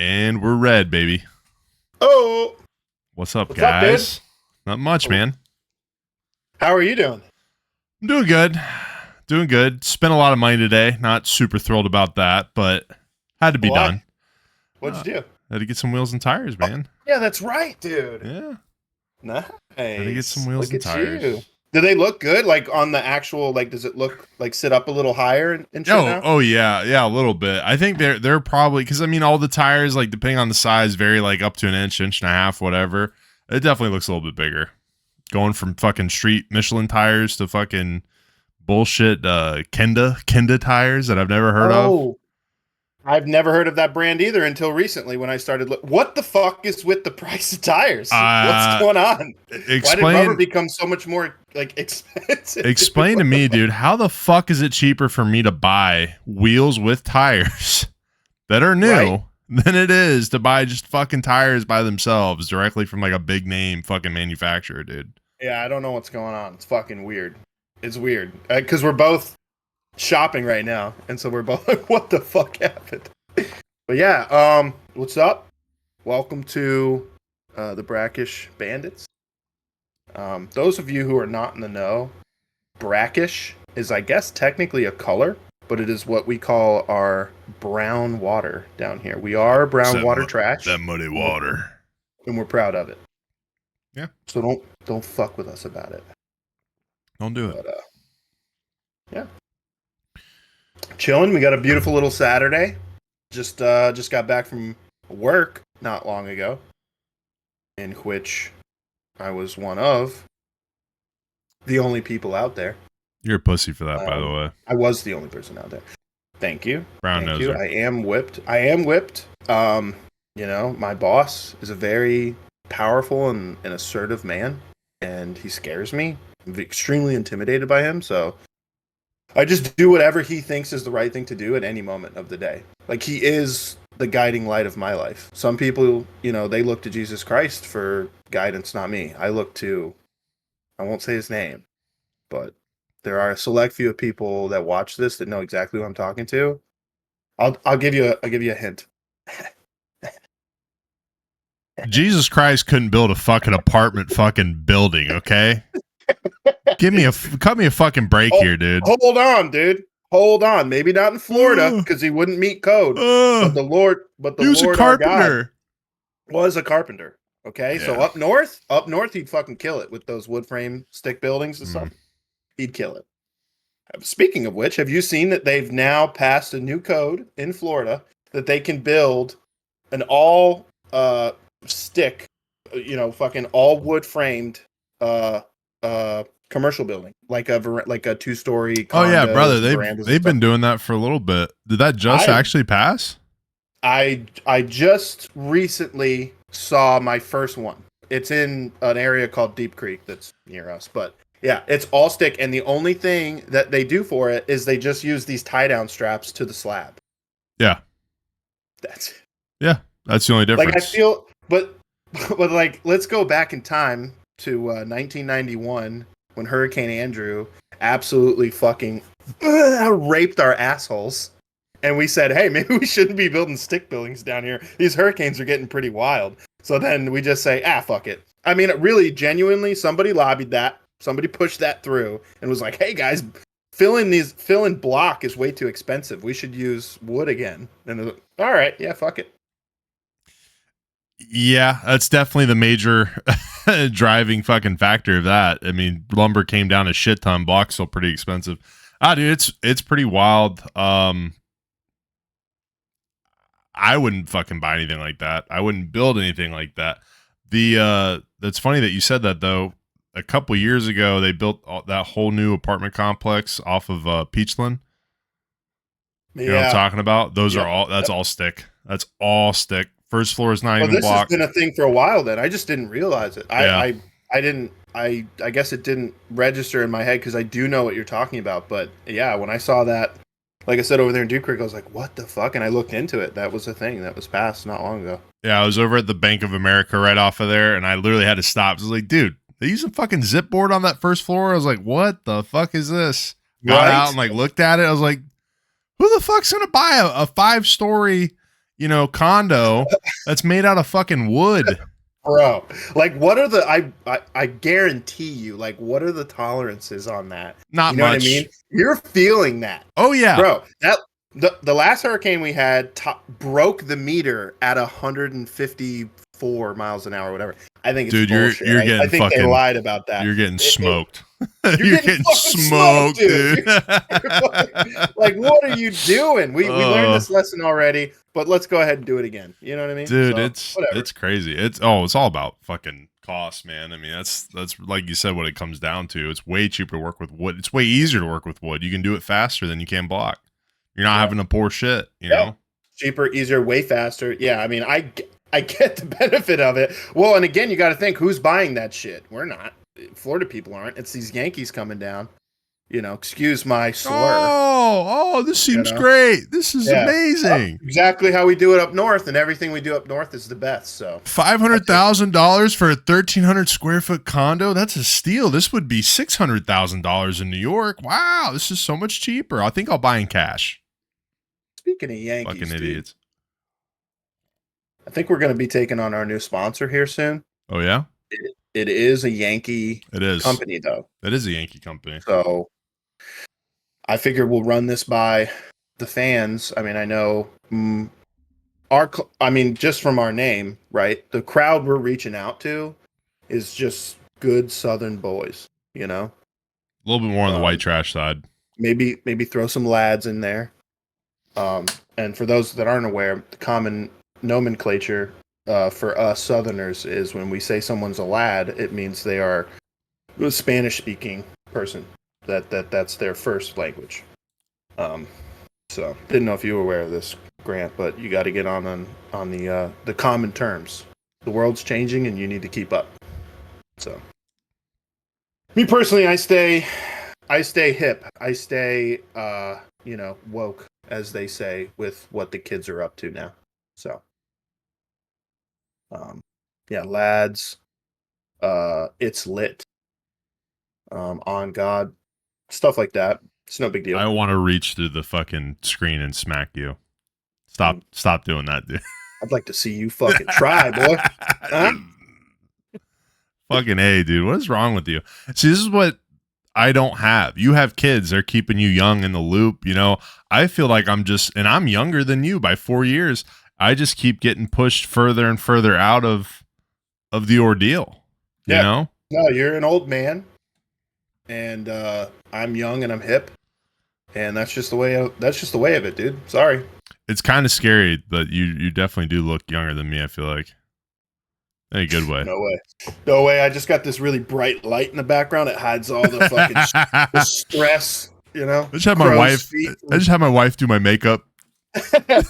And we're red, baby. Oh, What's up, what's up, guys? dude? Not much, man. How are you doing? I'm doing good. Doing good. Spent a lot of money today. Not super thrilled about that, but had to be Why? done. What'd you do? Had to get some wheels and tires, man. Yeah, that's right, dude. Yeah. Nice. Had to get some wheels Look and at tires. you. Do they look good? Like on the actual, like, does it look like sit up a little higher and shit now? Oh yeah, a little bit. I think they're probably because I mean all the tires, like depending on the size, vary like up to an inch and a half, whatever. It definitely looks a little bit bigger. Going from fucking street Michelin tires to fucking bullshit Kenda tires that I've never heard of. I've never heard of that brand either until recently when I started. What the fuck is with the price of tires? What's going on? Why did rubber become so much more like expensive? Explain to me, dude, how the fuck is it cheaper for me to buy wheels with tires that are new than it is to buy just fucking tires by themselves directly from like a big name fucking manufacturer, dude? Yeah, I don't know what's going on. It's fucking weird. It's weird because we're both shopping right now, and so we're both like, what the fuck happened? But yeah, what's up? Welcome to the Brackish Bandits. Those of you who are not in the know, brackish is, I guess, technically a color, but it is what we call our brown water down here. We are brown water trash. That muddy water. And we're proud of it. Yeah. So don't fuck with us about it. Don't do it. But, yeah. Chilling. We got a beautiful little Saturday. Just got back from work not long ago, in which I was one of the only people out there. You're a pussy for that, by the way. I was the only person out there. Thank you. Brown noser. I am whipped. You know, my boss is a very powerful and assertive man, and he scares me. I'm extremely intimidated by him, so I just do whatever he thinks is the right thing to do at any moment of the day. Like, he is the guiding light of my life. Some people, you know, they look to Jesus Christ for guidance, not me. I look to, I won't say his name, but there are a select few of people that watch this that know exactly who I'm talking to. I'll give you a hint. Jesus Christ couldn't build a fucking apartment fucking building, okay? Cut me a fucking break here, dude. Hold on, dude. Hold on. Maybe not in Florida because he wouldn't meet code. But the Lord, he was a carpenter. Was a carpenter. Okay, yeah. So up north, he'd fucking kill it with those wood frame stick buildings and stuff. He'd kill it. Speaking of which, have you seen that they've now passed a new code in Florida that they can build an all stick, you know, fucking all wood framed commercial building, like a 2-story condo. Oh yeah, brother, they've been doing that for a little bit. Did that just actually pass? I just recently saw my first one. It's in an area called Deep Creek that's near us, but yeah, it's all stick, and the only thing that they do for it is they just use these tie-down straps to the slab. Yeah, that's the only difference. Like, I feel, but like, let's go back in time to 1991 when Hurricane Andrew absolutely fucking raped our assholes, and we said, hey, maybe we shouldn't be building stick buildings down here. These hurricanes are getting pretty wild. So then we just say, fuck it. I mean, really, genuinely, somebody lobbied that. Somebody pushed that through and was like, hey, guys, filling block is way too expensive. We should use wood again. And like, all right, yeah, fuck it. Yeah, that's definitely the major driving fucking factor of that. I mean, lumber came down a shit ton. Block's still pretty expensive. Dude, it's pretty wild. I wouldn't fucking buy anything like that. I wouldn't build anything like that. That's funny that you said that, though. A couple years ago, they built that whole new apartment complex off of Peachland. You know what I'm talking about? Those are all. That's all stick. That's all stick. First floor is not even block. This has been a thing for a while. Then I just didn't realize it. I didn't. I guess it didn't register in my head because I do know what you're talking about. But yeah, when I saw that, like I said over there in Deep Creek, I was like, what the fuck? And I looked into it. That was a thing that was passed not long ago. Yeah, I was over at the Bank of America right off of there, and I literally had to stop. I was like, dude, they use a fucking zip board on that first floor. I was like, what the fuck is this? Got out and like looked at it. I was like, who the fuck's gonna buy a 5-story, condo that's made out of fucking wood. Bro, like what are the I guarantee you, like what are the tolerances on that? Not You know what I much. mean? You're feeling that. Oh yeah. Bro, that the last hurricane we had broke the meter at 154 miles an hour, whatever. I think it's Dude, bullshit. you're I getting think they fucking lied about that. you're getting smoked. You're You're getting getting fucking smoked, smoked, dude. dude. Like, what are you doing? We learned Uh, this lesson already, but let's go ahead and do it again. You know what I mean? dude, So it's whatever. it's crazy. It's all about fucking cost, man. I mean, that's like you said, what it comes down to. It's way cheaper to work with wood. It's way easier to work with wood. You can do it faster than you can block. You're not having to pour shit, you know? Cheaper, easier, way faster. Yeah, I mean, I get the benefit of it. Well, and again, you got to think who's buying that shit. We're not. Florida people aren't. It's these Yankees coming down. Excuse my slur. This seems great. This is amazing. Exactly how we do it up north, and everything we do up north is the best. So $500,000 for a 1,300 square foot condo. That's a steal. This would be $600,000 in New York. Wow, this is so much cheaper. I think I'll buy in cash. Speaking of Yankees, Fucking idiots. I think we're going to be taking on our new sponsor here soon. Oh yeah, it is a Yankee. It is company though. It is a Yankee company. So I figure we'll run this by the fans. I mean, I know just from our name, right? The crowd we're reaching out to is just good Southern boys. A little bit more on the white trash side. Maybe throw some lads in there. And for those that aren't aware, the common nomenclature for us Southerners is when we say someone's a lad, it means they are a Spanish-speaking person. That's their first language. So didn't know if you were aware of this, Grant, but you got to get on the common terms. The world's changing, and you need to keep up. So, me personally, I stay hip. I stay, woke, as they say, with what the kids are up to now. So, lads, it's lit. On God, stuff like that. It's no big deal. I want to reach through the fucking screen and smack you. Stop doing that, dude. I'd like to see you fucking try, boy. Huh? Fucking A, dude. What is wrong with you? See, this is what I don't have. You have kids. They're keeping you young in the loop. I feel like I'm younger than you by 4 years. I just keep getting pushed further and further out of the ordeal. You know? No, you're an old man. And I'm young and I'm hip, and that's just the way of it, dude. Sorry. It's kind of scary, but you definitely do look younger than me. I feel like in a good way. No way. I just got this really bright light in the background. It hides all the fucking the stress. I just had my wife do my makeup. Yeah.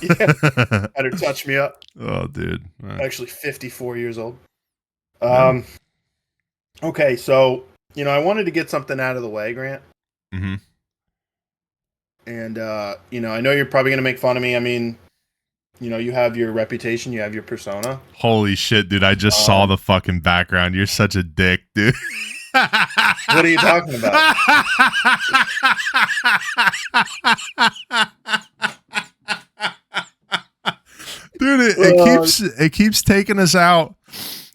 Had her touch me up. Oh, dude. I'm actually 54 years old. Okay, so. I wanted to get something out of the way, Grant. Mm-hmm. And, I know you're probably going to make fun of me. I mean, you have your reputation, you have your persona. Holy shit, dude. I just saw the fucking background. You're such a dick, dude. What are you talking about? Dude, it keeps taking us out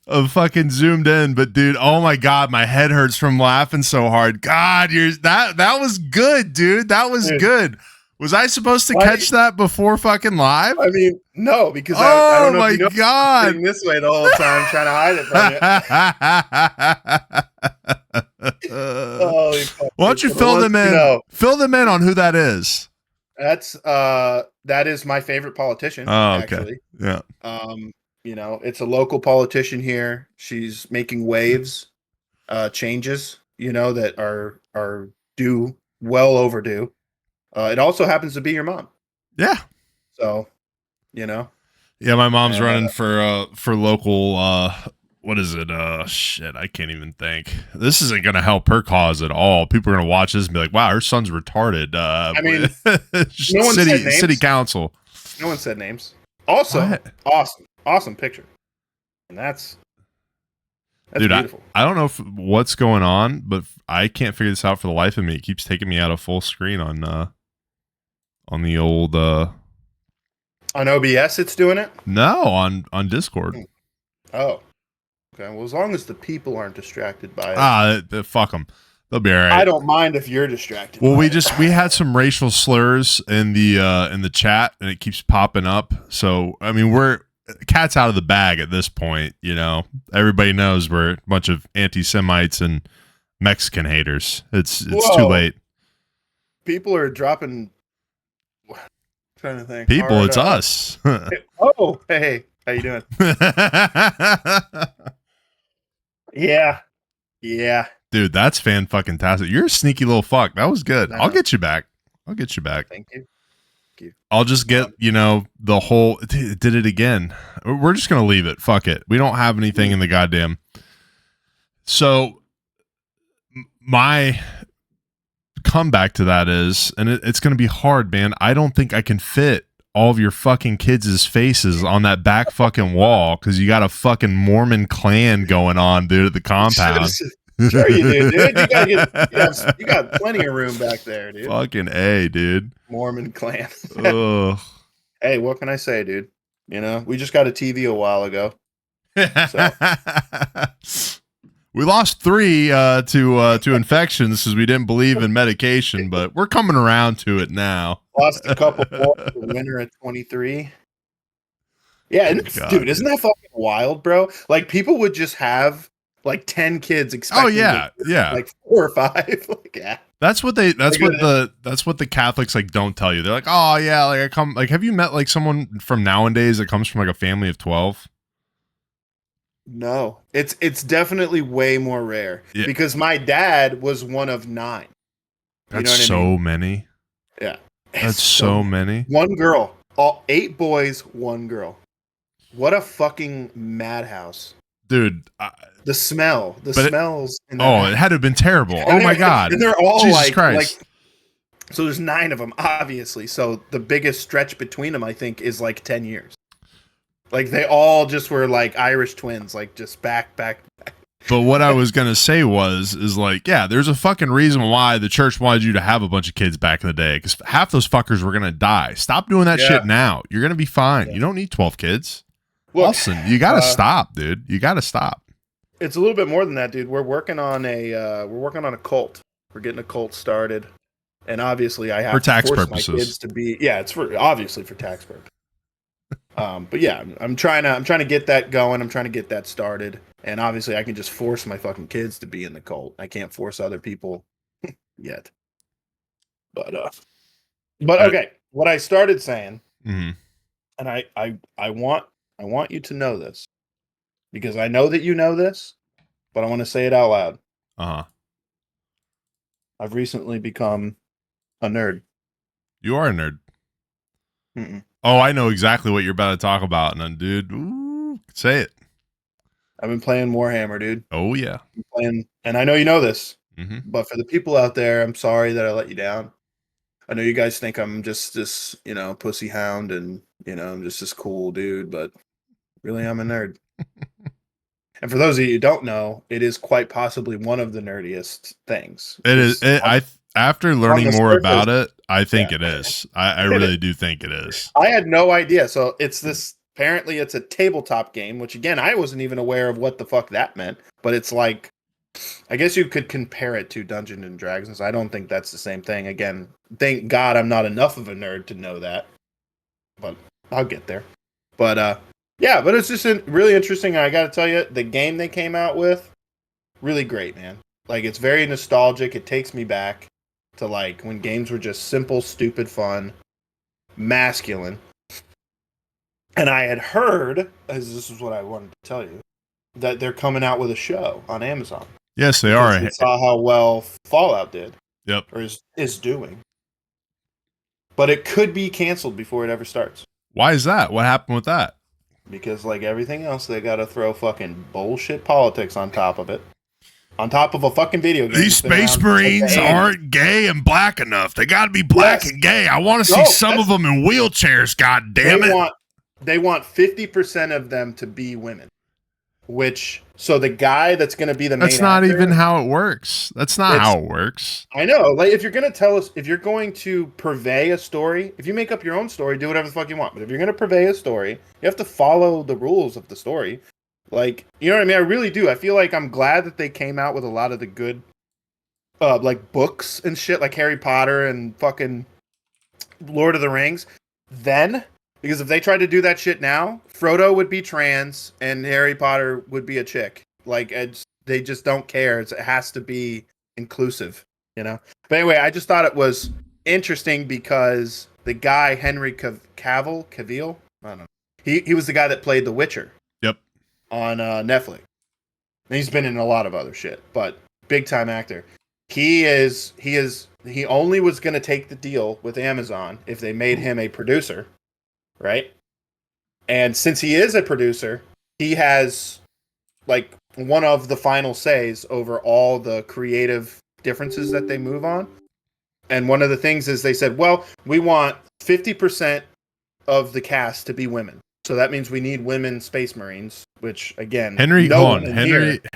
of fucking zoomed in, but dude, oh my god, my head hurts from laughing so hard. God, that was good, dude. That was good. Was I supposed to catch that before fucking live? I mean, no, because I don't know. Oh my god, sitting this way the whole time, trying to hide it from you. Why don't you fill them in? Fill them in on who that is. That is my favorite politician. Oh, okay. Actually. Yeah. It's a local politician here. She's making waves, changes, that are well overdue. It also happens to be your mom. Yeah. So, Yeah, my mom's running for local, what is it? Shit, I can't even think. This isn't going to help her cause at all. People are going to watch this and be like, wow, her son's retarded. I mean, no one said names. City council. No one said names. Also, awesome picture. And that's dude, beautiful. I don't know what's going on, but I can't figure this out for the life of me. It keeps taking me out of full screen on the old On OBS, it's doing it. No, on Discord. Oh, okay. Well, as long as the people aren't distracted by it. Fuck them. They'll be all right. I don't mind if you're distracted. Well, we had some racial slurs in the chat, and it keeps popping up. So I mean, we're cat's out of the bag at this point. You know, everybody knows we're a bunch of anti-Semites and Mexican haters. It's too late. People are dropping. I'm trying to think. People, it's us. Oh, hey, how you doing? Yeah. Dude, that's fan-fucking-tastic. You're a sneaky little fuck. That was good. I'll get you back. Thank you. I'll just get, the whole... Did it again. We're just going to leave it. Fuck it. We don't have anything in the goddamn... So, my comeback to that is, and it's going to be hard, man. I don't think I can fit all of your fucking kids' faces on that back fucking wall because you got a fucking Mormon clan going on, dude, at the compound. Sure you do, dude. You got plenty of room back there, dude. Fucking A, dude. Mormon clan. Ugh. Hey, what can I say, dude? We just got a TV a while ago. So. We lost 3 to infections because we didn't believe in medication, but we're coming around to it now. Lost a couple more for winter at 23. Yeah, dude, isn't that fucking wild, bro? Like, people would just have like 10 kids expecting. Oh yeah. Like 4 or 5. Like, yeah. That's what the Catholics like don't tell you. They're like, oh yeah, like I come, like, have you met like someone from nowadays that comes from like a family of 12? No, it's definitely way more rare because my dad was one of 9. That's so many. Yeah, that's so many. 1 girl, all 8 boys, 1 girl. What a fucking madhouse, dude. The smells. It had to have been terrible. Oh my god, and they're all Jesus Christ. So there's 9 of them, obviously. So the biggest stretch between them, I think, is like 10 years. Like, they all just were like Irish twins, like just back. But what I was gonna say is like, yeah, there's a fucking reason why the church wanted you to have a bunch of kids back in the day, because half those fuckers were gonna die. Stop doing that shit now. You're gonna be fine. You don't need 12 kids. Look, Austin, you gotta stop, dude. You gotta stop. It's a little bit more than that, dude. We're working on a cult. We're getting a cult started, and obviously I have for tax to force purposes. My kids to be. Yeah, it's obviously for tax purposes. But yeah, I'm trying to get that going. I'm trying to get that started, and obviously I can just force my fucking kids to be in the cult. I can't force other people yet. But okay, what I started saying, and I want you to know this because I know that you know this, but I want to say it out loud. I've recently become a nerd. You are a nerd. Oh, I know exactly what you're about to talk about, and dude, say it. I've been playing Warhammer, dude. Oh yeah, and I know you know this, but for the people out there, I'm sorry that I let you down. I know you guys think I'm just this, pussy hound, and I'm just this cool dude, but really, I'm a nerd. And for those of you who don't know, it is quite possibly one of the nerdiest things. It is. After learning more about it, I think it is. I really do think it is. I had no idea. So apparently it's a tabletop game, which again, I wasn't even aware of what the fuck that meant. But it's like, I guess you could compare it to Dungeons and Dragons. I don't think that's the same thing. Again, thank God I'm not enough of a nerd to know that. But I'll get there. But yeah, but it's just really interesting. I got to tell you, the game they came out with, really great, man. Like, it's very nostalgic. It takes me back to like when games were just simple, stupid fun, masculine. And I had heard, as this is what I wanted to tell you, that they're coming out with a show on Amazon. Yes, they are. We saw how well Fallout did. Yep. Or is doing. But it could be canceled before it ever starts. Why is that? What happened with that? Because like everything else, they got to throw fucking bullshit politics on top of it. On top of a fucking video game. These Space Marines aren't gay and black enough. They got to be black and gay. I want to see some of them in wheelchairs, god damn it. They want 50% of them to be women. So the guy that's going to be the main That's not actor, even how it works. That's not how it works. I know. Like, if you're going to tell us, if you're going to purvey a story, if you make up your own story, do whatever the fuck you want. But if you're going to purvey a story, you have to follow the rules of the story. Like, you know what I mean? I really do. I feel like I'm glad that they came out with a lot of the good, like, books and shit, like Harry Potter and fucking Lord of the Rings. Then, because if they tried to do that shit now, Frodo would be trans and Harry Potter would be a chick. Like, they just don't care. It has to be inclusive, you know? But anyway, I just thought it was interesting because the guy, Henry Cavill, I don't know. He was the guy that played The Witcher. Yep. On Netflix. And he's been in a lot of other shit, but big time actor. He only was going to take the deal with Amazon if they made him a producer, right? And since he is a producer, he has like one of the final says over all the creative differences that they move on. And one of the things is they said, well, we want 50% of the cast to be women. So that means we need women Space Marines, which again, Henry Cavill.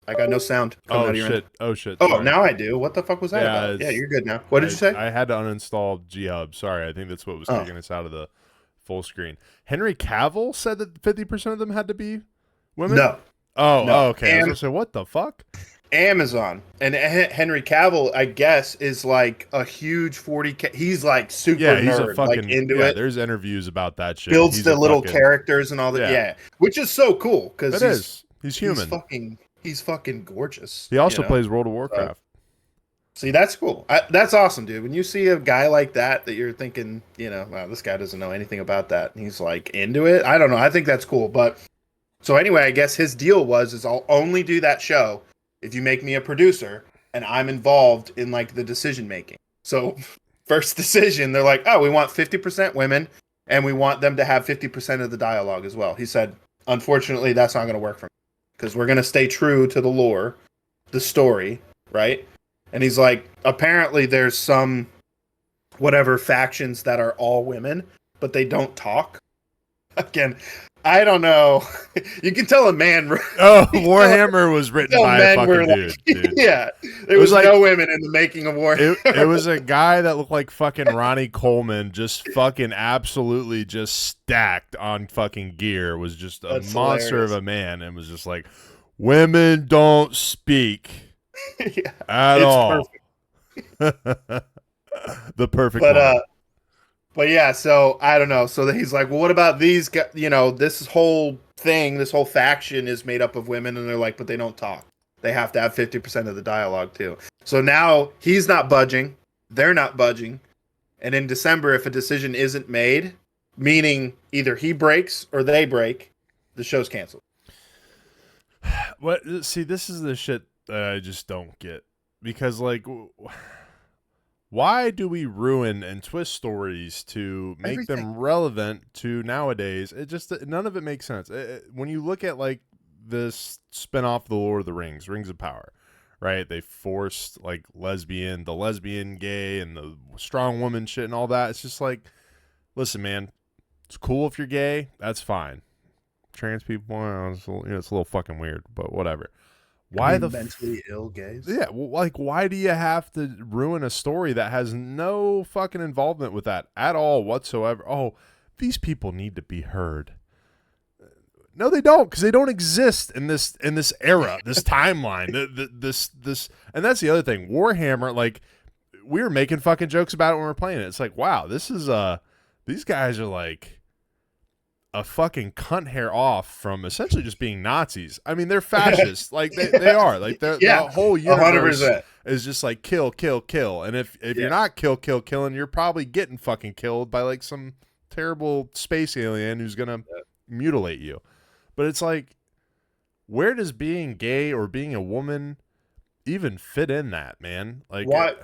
I got no sound coming out of your end. Oh shit! Oh, sorry. now I do. What the fuck was that about? Yeah, you're good now. What did you say? I had to uninstall G-Hub. Sorry, I think that's what was kicking us out of the full screen. Henry Cavill said that 50% of them had to be women. No. Oh, okay. I was gonna say, what the fuck? Amazon and Henry Cavill, I guess, is like a huge 40K. He's like super nerd, like into it. There's interviews about that shit. Builds the little characters and all that. Yeah, which is so cool because he's human. He's fucking gorgeous. He also plays World of Warcraft. See, that's cool. That's awesome, dude. When you see a guy like that you're thinking, you know, wow, this guy doesn't know anything about that. And he's like into it. I don't know. I think that's cool. But so anyway, I guess his deal is I'll only do that show if you make me a producer and I'm involved in like the decision making. So first decision, they're like, oh, we want 50% women and we want them to have 50% of the dialogue as well. He said, unfortunately, that's not going to work for me because we're going to stay true to the lore, the story, right? And he's like, apparently there's some whatever factions that are all women, but they don't talk. Again, I don't know. You can tell a man. Oh, Warhammer was written by a fucking dude. Yeah, there was like, no women in the making of Warhammer. It was a guy that looked like fucking Ronnie Coleman, just fucking absolutely just stacked on fucking gear. Was just a monster of a man, and was just like, women don't speak at all. Perfect. The perfect. But yeah, so I don't know. So he's like, well, what about these guys? You know, this whole thing, this whole faction is made up of women. And they're like, but they don't talk. They have to have 50% of the dialogue too. So now he's not budging. They're not budging. And in December, if a decision isn't made, meaning either he breaks or they break, the show's canceled. What? See, this is the shit that I just don't get. Because, like, why do we ruin and twist stories to make them relevant to nowadays? It just, none of it makes sense. When you look at like this spinoff of the Lord of the Rings, Rings of Power, right? They forced like the lesbian gay and the strong woman shit and all that. It's just like, listen, man, it's cool if you're gay. That's fine. Trans people, it's a little fucking weird, but whatever. Why the mentally ill gays? Yeah, well, like, why do you have to ruin a story that has no fucking involvement with that at all whatsoever? Oh, these people need to be heard. No, they don't, because they don't exist in this era, this timeline, this, and that's the other thing. Warhammer, like, we were making fucking jokes about it when we were playing it. It's like, wow, this is these guys are like a fucking cunt hair off from essentially just being Nazis. I mean, they're fascists. Like they are. Like the whole universe 100%. Is just like kill, kill, kill. And if you're not killing, you're probably getting fucking killed by like some terrible space alien who's gonna mutilate you. But it's like, where does being gay or being a woman even fit in that, man? Like, what?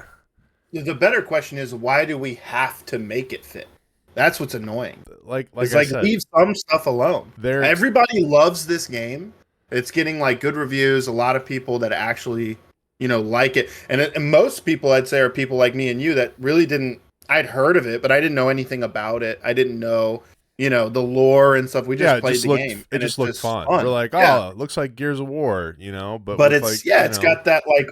The better question is, why do we have to make it fit? That's what's annoying. Like said, leave some stuff alone. Everybody loves this game. It's getting like good reviews. A lot of people that actually, like it. And most people, I'd say, are people like me and you that really didn't I'd heard of it, but I didn't know anything about it. I didn't know, the lore and stuff. We Yeah, just played the game, it and just it's looked just fun. We're fun. like, Yeah, oh, it looks like Gears of War, but but with it's like, it's got that like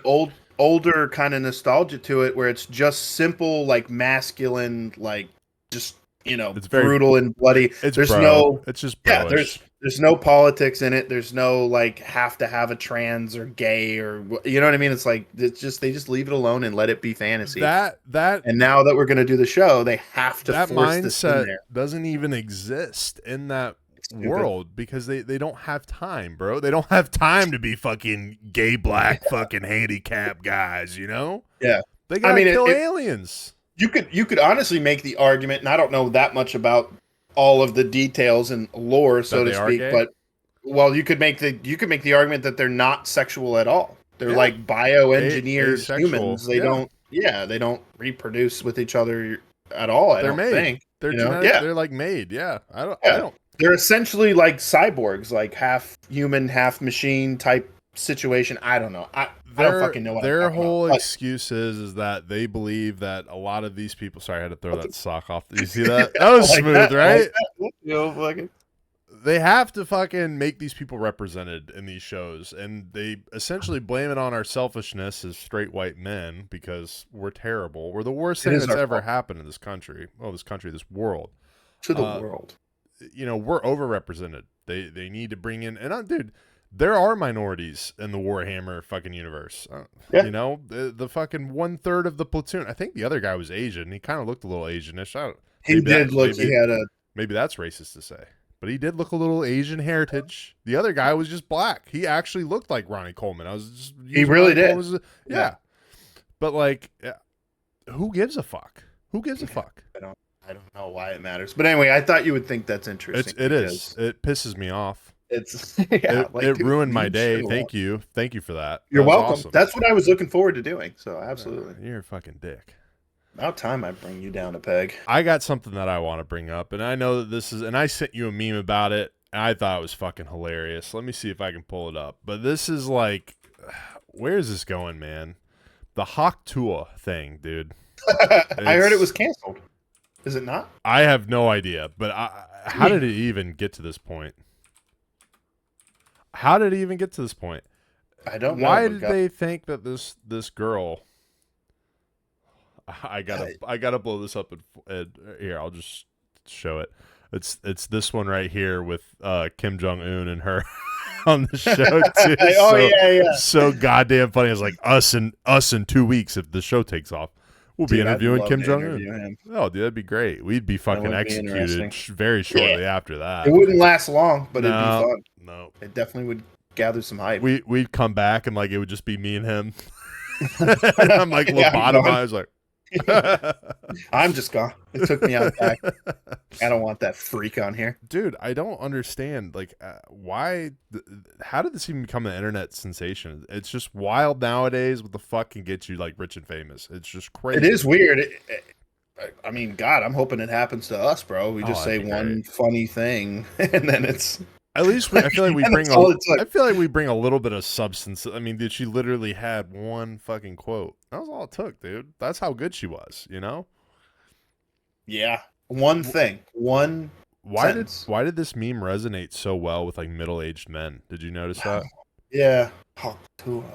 older kind of nostalgia to it, where it's just simple, like masculine, like just it's very, brutal and bloody. it's There's bro. no It's just yeah, broish. there's no politics in it. There's no like have to have a trans or gay or you know what I mean. It's like they just leave it alone and let it be fantasy. That And now that we're gonna do the show, they have to that force this in mindset there. doesn't even exist in that It's stupid. world because they don't have time, bro. They don't have time to be fucking gay black fucking handicapped guys, Yeah, They I gotta mean, kill aliens. you could honestly make the argument, and I don't know that much about all of the details and lore, That so to they are speak, gay? but well, you could make the argument that they're not sexual at all. They're Yeah. like bioengineered Asexual. humans. They Yeah. don't they don't reproduce with each other at all, I They're don't made. think. They're You know? genetic. Yeah. They're like made. Yeah. I Yeah. don't. They're essentially like cyborgs, like half human, half machine type situation. I don't know. I don't fucking know what I'm Their talking about. whole But excuse is that they believe that a lot of these people. Sorry, I had to throw that sock off. You see that? That was like smooth, that, right? fucking They have to fucking make these people represented in these shows, and they essentially blame it on our selfishness as straight white men because we're terrible. We're the worst It thing is that's our ever fault. happened in this country. Well, this world. To the Uh, world. we're overrepresented. They need to bring in, and dude, there are minorities in the Warhammer fucking universe. Yeah. The fucking 1/3 of the platoon. I think the other guy was Asian. He kind of looked a little Asianish. He did look. He had a. Maybe that's racist to say, but he did look a little Asian heritage. The other guy was just black. He actually looked like Ronnie Coleman. I was just He using really Ronnie did. Coleman yeah. But like, who gives a fuck? Who gives a fuck? I don't know why it matters, but anyway, I thought you would think that's interesting. It is. It pisses me off. It's yeah. It Dude, ruined my you day. should Thank you for that. You're That was welcome. awesome. That's what I was looking forward to doing. So absolutely. You're a fucking dick. About time I bring you down a peg. I got something that I want to bring up, and I know that this is, and I sent you a meme about it, and I thought it was fucking hilarious. Let me see if I can pull it up. But this is like, where is this going, man? The Hawk Tua thing, dude. I heard it was canceled. Is it not? I have no idea, but how did it even get to this point? How did it even get to this point? I don't know. Why did they think that this girl? I gotta blow this up and here I'll just show it. It's this one right here with Kim Jong Un and her on the show too. Yeah. So goddamn funny. It's like us in 2 weeks if the show takes off. We'll be interviewing Kim Jong Un. Oh, dude, that'd be great. We'd be fucking executed very shortly after that. It wouldn't last long, but it'd be fun. No, it definitely would gather some hype. We'd come back and like it would just be me and him. And I'm like lobotomized, like. I'm just gone. It took me out back. I don't want that freak on here, dude. I don't understand like why. How did this even become an internet sensation? It's just wild nowadays. What the fuck can get you like rich and famous? It's just crazy. It is weird. I mean, God, I'm hoping it happens to us, bro. We just say one funny thing, and then it's. At least I feel like I feel like we bring a little bit of substance. I mean, dude, she literally had one fucking quote. That was all it took, dude. That's how good she was, Yeah, one thing, one. Why did this meme resonate so well with like middle-aged men? Did you notice that? Yeah.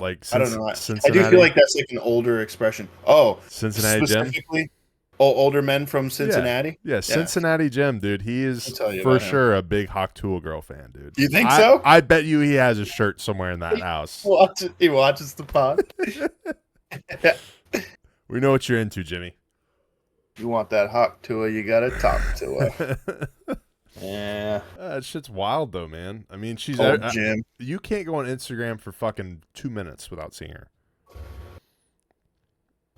Like I don't know. Cincinnati? I do feel like that's like an older expression. Oh, Cincinnati Jim. Older men from Cincinnati? Yeah, Cincinnati Jim, dude. He is for sure a big Hawk Tool Girl fan, dude. You think so? I bet you he has a shirt somewhere in that house. He watches the pod. We know what you're into, Jimmy. You want that Hawk Tua, you gotta talk to her. Yeah. That shit's wild, though, man. I mean, she's... Jim. You can't go on Instagram for fucking 2 minutes without seeing her.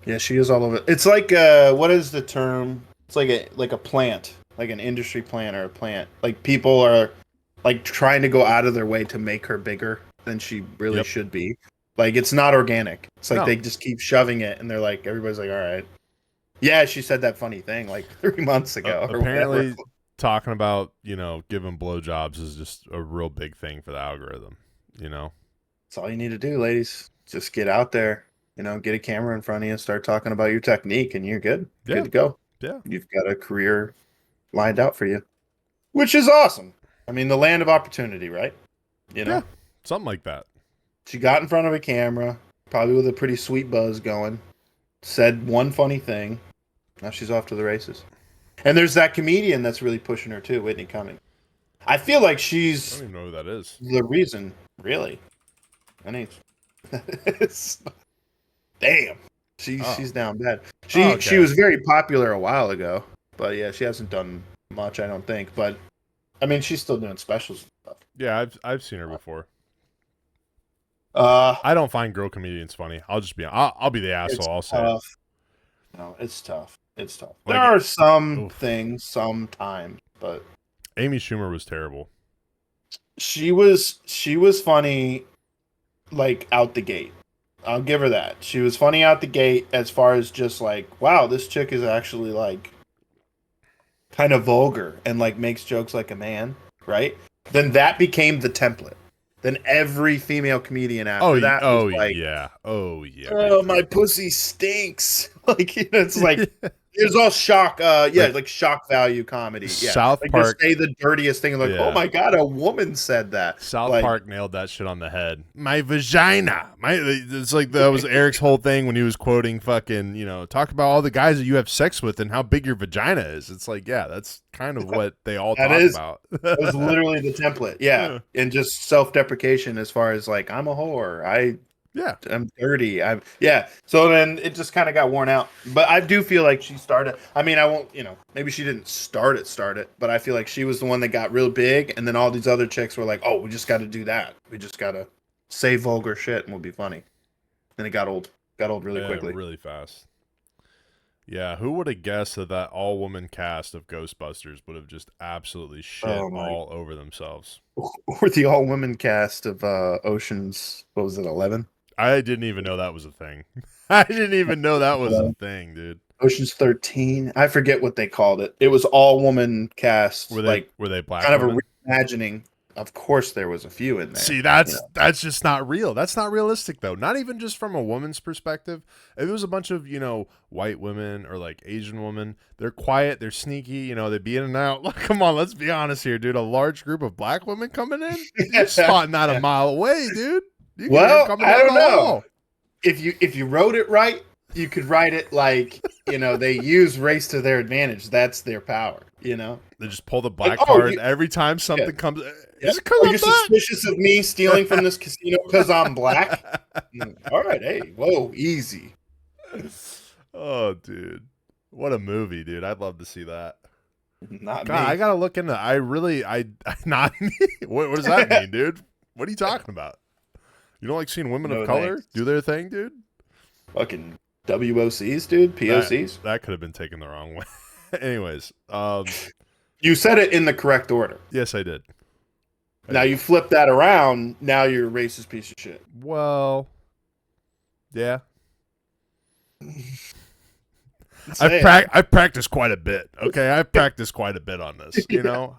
Yeah, she is all over. It's like what is the term? It's like a plant, like an industry plant or a plant. Like people are like trying to go out of their way to make her bigger than she really should be. Like it's not organic. It's like they just keep shoving it, and they're like everybody's like, all right. Yeah, she said that funny thing like 3 months ago. Apparently, talking about giving blowjobs is just a real big thing for the algorithm. That's all you need to do, ladies. Just get out there. Get a camera in front of you and start talking about your technique, and you're good. Yeah. Good to go. Yeah. You've got a career lined out for you, which is awesome. I mean, the land of opportunity, right? You Yeah. know, Something like that. she got in front of a camera, probably with a pretty sweet buzz going, said one funny thing. Now she's off to the races. And there's that comedian that's really pushing her too, Whitney Cummings. I feel like I she's don't even know who that is. the reason, really. I mean, damn, she's down bad. She Okay. was very popular a while ago, but yeah, she hasn't done much, I don't think. But I mean, she's still doing specials and stuff. Yeah, I've seen her before. Uh, I don't find girl comedians funny. I'll just be I'll be the it's asshole. I'll say it. tough. No, it's tough. It's tough. There Like, are some oof. things sometimes, but Amy Schumer was terrible. she was funny like out the gate. I'll give her that. She was funny out the gate as far as just like, wow, this chick is actually like kind of vulgar and like makes jokes like a man, right? Then that became the template. Then every female comedian after that was like, yeah. Oh yeah. oh, big my time. pussy stinks. Like, it's like it's all shock. Yeah, like shock value comedy. Yeah, South like Park. just say the dirtiest thing, like, oh Yeah. my god, a woman said that. South Like, Park nailed that shit on the head. My vagina. It's like that was Eric's whole thing when he was quoting fucking, talk about all the guys that you have sex with and how big your vagina is. It's like, yeah, that's kind of what they all That talk is- about. That was literally the template. Yeah. And just self-deprecation as far as like, I'm a whore. Yeah. I'm dirty. Yeah. So then it just kind of got worn out. But I do feel like she started. I mean, I won't, maybe she didn't start it, but I feel like she was the one that got real big, and then all these other chicks were like, oh, we just got to do that. We just got to say vulgar shit and we'll be funny. And it got old. Got old really quickly. Really fast. Yeah, who would have guessed that all-woman cast of Ghostbusters would have just absolutely shit all over themselves? Or the all-women cast of Ocean's, what was it, 11? I didn't even know that was a thing. I didn't even know that was a thing, dude. Ocean's 13. I forget what they called it. It was all-woman cast. Were they black kind women? of a reimagining. Of course, there was a few in there. See, that's just not real. That's not realistic, though. Not even just from a woman's perspective. If it was a bunch of, white women or like Asian women, they're quiet, they're sneaky, they be in and out. Look, come on, let's be honest here, dude. A large group of black women coming in, you're spotting that a mile away, dude. You can hear 'em coming I down don't the know. hall. If you wrote it right, you could write it like, they use race to their advantage. That's their power, They just pull the black Like, card every time something comes. Is it because Are I'm you black? suspicious of me stealing from this casino because I'm black? All right, hey, whoa, easy. Oh, dude. What a movie, dude. I'd love to see that. Not God, me. I gotta look into. Not me. What does that mean, dude? What are you talking about? You don't like seeing women No, of color thanks. do their thing, dude? Fucking WOCs, dude. POCs. That could have been taken the wrong way. Anyways, You said it in the correct order. yes, I did. Now you flip that around. Now you're a racist piece of shit. Well, yeah. Say it. I've practiced quite a bit. Okay, I've practiced quite a bit on this.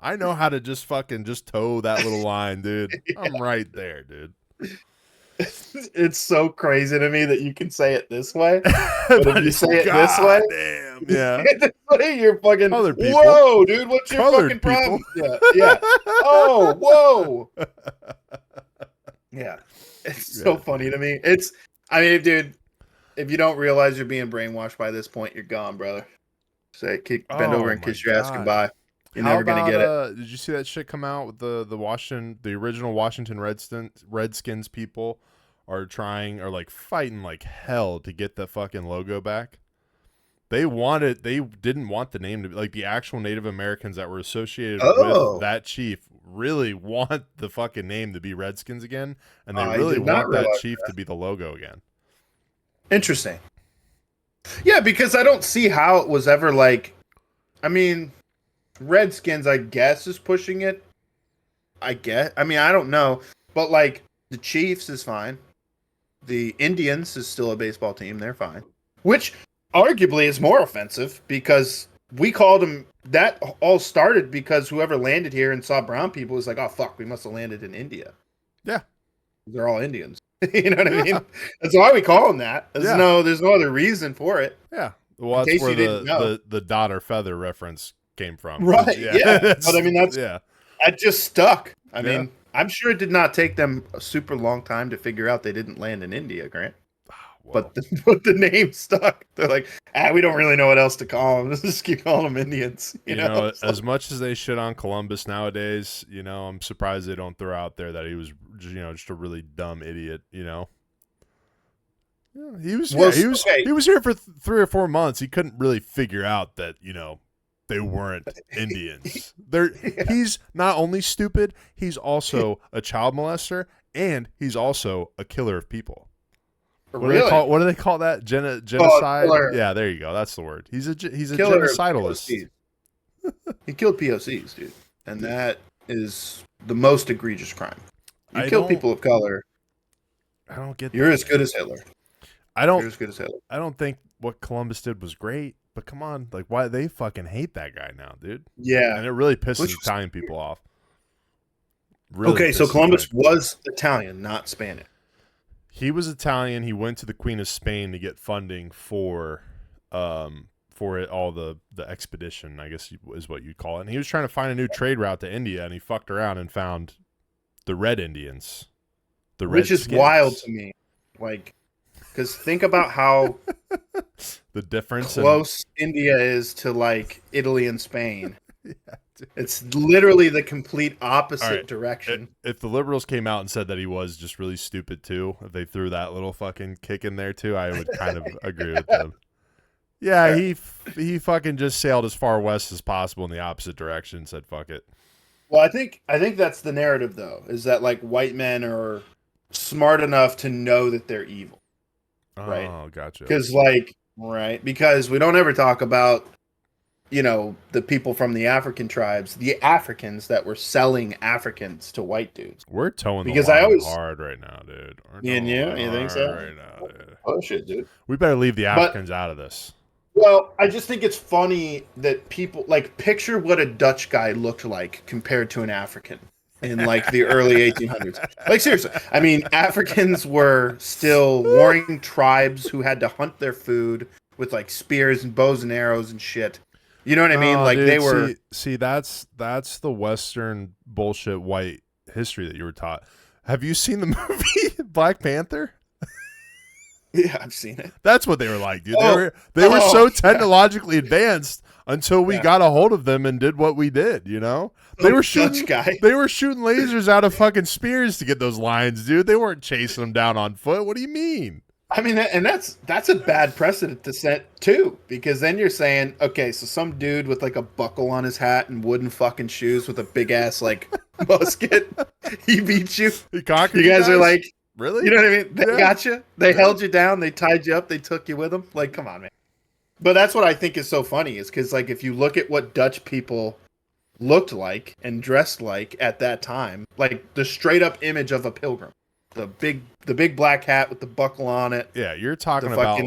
I know how to just toe that little line, dude. I'm right there, dude. It's so crazy to me that you can say it this way. But if you say it this way, damn, yeah. this way, you're fucking. Colored people. Whoa, dude, what's your Colored fucking problem? Yeah. Oh, whoa. Yeah, it's so funny to me. I mean, dude, if you don't realize you're being brainwashed by this point, you're gone, brother. Bend over and kiss your ass goodbye. You're never gonna get it. Did you see that shit come out with the original Washington Redskins people are fighting like hell to get the fucking logo back? They didn't want the name to be like the actual Native Americans that were associated with that chief really want the fucking name to be Redskins again, and they really want that chief to be the logo again. Interesting. Yeah, because I don't see how it was ever like. I mean, Redskins, I guess, is pushing it. I mean, I don't know, but like the Chiefs is fine. The Indians is still a baseball team; they're fine. Which arguably is more offensive because we called them. That all started because whoever landed here and saw brown people was like, "Oh fuck, we must have landed in India." Yeah, they're all Indians. You know what I mean? That's why we call them that. There's no other reason for it. Yeah. Well, In that's case where you didn't know. the dot or feather reference came from. Right. Yeah, Yeah. But I mean, yeah, that just stuck. I yeah. mean, I'm sure it did not take them a super long time to figure out they didn't land in India, Grant. Well, But but the name stuck. They're like, we don't really know what else to call them. Let's just keep calling them Indians. You know, as much as they shit on Columbus nowadays, I'm surprised they don't throw out there that he was, just a really dumb idiot. Yeah, he was. well, Yeah, he was. okay. He was here for 3 or 4 months. He couldn't really figure out that they weren't Indians. Yeah. He's not only stupid, he's also a child molester, and he's also a killer of people. Really? What do they call that? Genocide? Killer. Yeah, there you go. That's the word. He's a Killer of genocidalist. POCs. He killed POCs, dude, and that is the most egregious crime. You kill people of color. I don't get. You're as good as Hitler. You're as good as Hitler. I don't think what Columbus did was great, but come on, like why they fucking hate that guy now, dude? Yeah, and it really pisses Italian people off. Really okay, so Columbus was Italian, not Spanish. He was Italian. He went to the Queen of Spain to get funding for the expedition, I guess is what you'd call it. And he was trying to find a new trade route to India, and he fucked around and found the Red Indians. Which is wild to me. Like, because think about how the difference close India is to like Italy and Spain. Yeah, it's literally the complete opposite direction. If the liberals came out and said that he was just really stupid too, if they threw that little fucking kick in there too, I would kind of agree with them. Yeah, he fucking just sailed as far west as possible in the opposite direction and said fuck it. Well, I think that's the narrative though, is that like white men are smart enough to know that they're evil. Right? Oh, gotcha. Because we don't ever talk about the people from the African tribes, the Africans that were selling Africans to white dudes. We're towing the line hard right now, dude. You think so? Right now, dude. Oh shit, dude. We better leave the Africans out of this. Well, I just think it's funny that people picture what a Dutch guy looked like compared to an African in the early 1800s. Seriously, I mean, Africans were still warring tribes who had to hunt their food with spears and bows and arrows and shit. You know what I mean? Dude, they were. See, that's the Western bullshit white history that you were taught. Have you seen the movie Black Panther? Yeah, I've seen it. That's what they were like, dude. They were so technologically advanced until we got a hold of them and did what we did. They were shooting lasers out of fucking spears to get those lions, dude. They weren't chasing them down on foot. What do you mean? I mean, and that's a bad precedent to set too, because then you're saying, okay, so some dude with a buckle on his hat and wooden fucking shoes with a big ass musket, he beat you. He conquered you guys. Are really? You know what I mean? They got you. They held you down. They tied you up. They took you with them. Come on, man. But that's what I think is so funny is because if you look at what Dutch people looked like and dressed like at that time, the straight up image of a pilgrim. The big black hat with the buckle on it. Yeah, you're talking about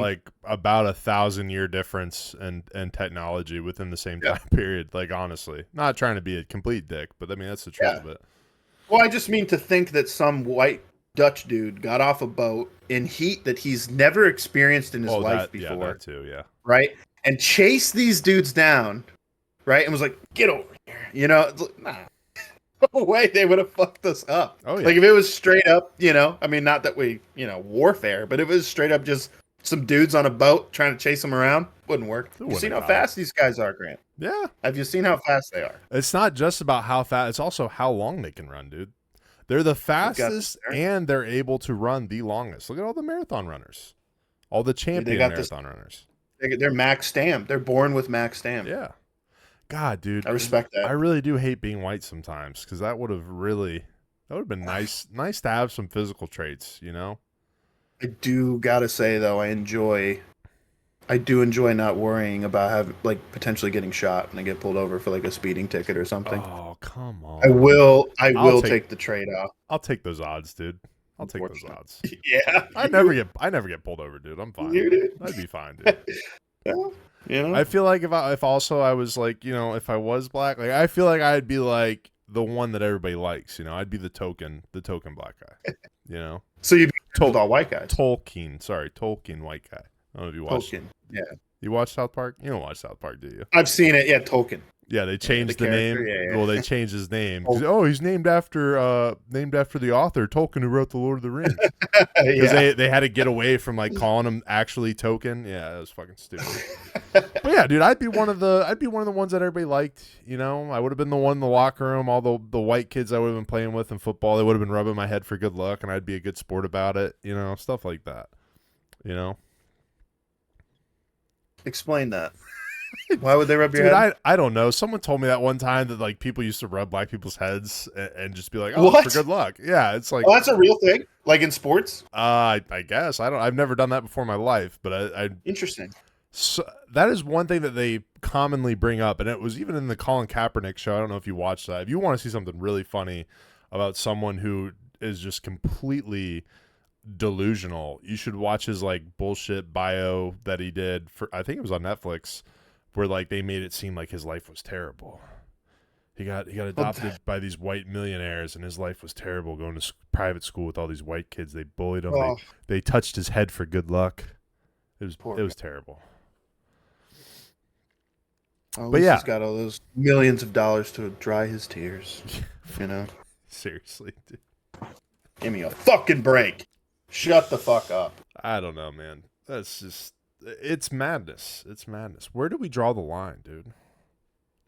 about 1,000-year difference and technology within the same time period. Honestly, not trying to be a complete dick, but I mean that's the truth of it. Well, I just mean to think that some white Dutch dude got off a boat in heat that he's never experienced in his life before. Yeah, that too. Yeah. Right, and chased these dudes down, right, and was like, "Get over here," Nah. No way they would have fucked us up. Oh, yeah. If it was straight up, I mean, not that we, warfare, but if it was straight up just some dudes on a boat trying to chase them around, wouldn't work. You've seen how fast these guys are, Grant. Yeah. Have you seen how fast they are? It's not just about how fast, it's also how long they can run, dude. They're the fastest and they're able to run the longest. Look at all the marathon runners. All the champion marathon runners. They're max stam. They're born with max stam. Yeah. God, dude, I respect that. I really do hate being white sometimes because that would have been nice to have some physical traits, I do gotta say though, I do enjoy not worrying about potentially getting shot when I get pulled over for a speeding ticket or something. Oh, come on! I will take the trade off. I'll take those odds, dude. I'll take those odds. Yeah, I never get pulled over, dude. I'm fine. I'd be fine, dude. Yeah. I feel like if I was if I was black, I feel like I'd be the one that everybody likes, I'd be the token black guy, So you'd be told all white guys. Tolkien white guy. I don't know if you watched. Tolkien, yeah. You watch South Park? You don't watch South Park, do you? I've seen it. Yeah, Tolkien. Yeah, they Yeah, changed the character. name. Yeah, Well, yeah. they changed his name. Oh, he's named after the author Tolkien who wrote the Lord of the Rings. Because Yeah. they had to get away from like calling him actually Token. Yeah, it was fucking stupid. But yeah, dude, I'd be one of the ones that everybody liked. You know, I would have been the one in the locker room. All the white kids I would have been playing with in football, they would have been rubbing my head for good luck, and I'd be a good sport about it. You know, stuff like that. You know. Explain that. Why would they rub your Dude, head? I don't know. Someone told me that one time that like people used to rub black people's heads and just be like, "Oh, What? for good luck." Yeah, it's like, Oh, that's a real thing, like in sports. I guess I've never done that before in my life, but I Interesting. so that is one thing that they commonly bring up, and it was even in the Colin Kaepernick show. I don't know if you watched that. If you want to see something really funny about someone who is just completely delusional, you should watch his like bullshit bio that he did for, I think it was on Netflix, where like they made it seem like his life was terrible. He got adopted by these white millionaires, and his life was terrible going to private school with all these white kids. They bullied him. Oh. They touched his head for good luck. It was Poor was terrible. At But least yeah. he's got all those millions of dollars to dry his tears. You know, Seriously, dude. give me a fucking break. Shut the fuck up. I don't know, man. That's just, it's madness. It's madness. Where do we draw the line, dude?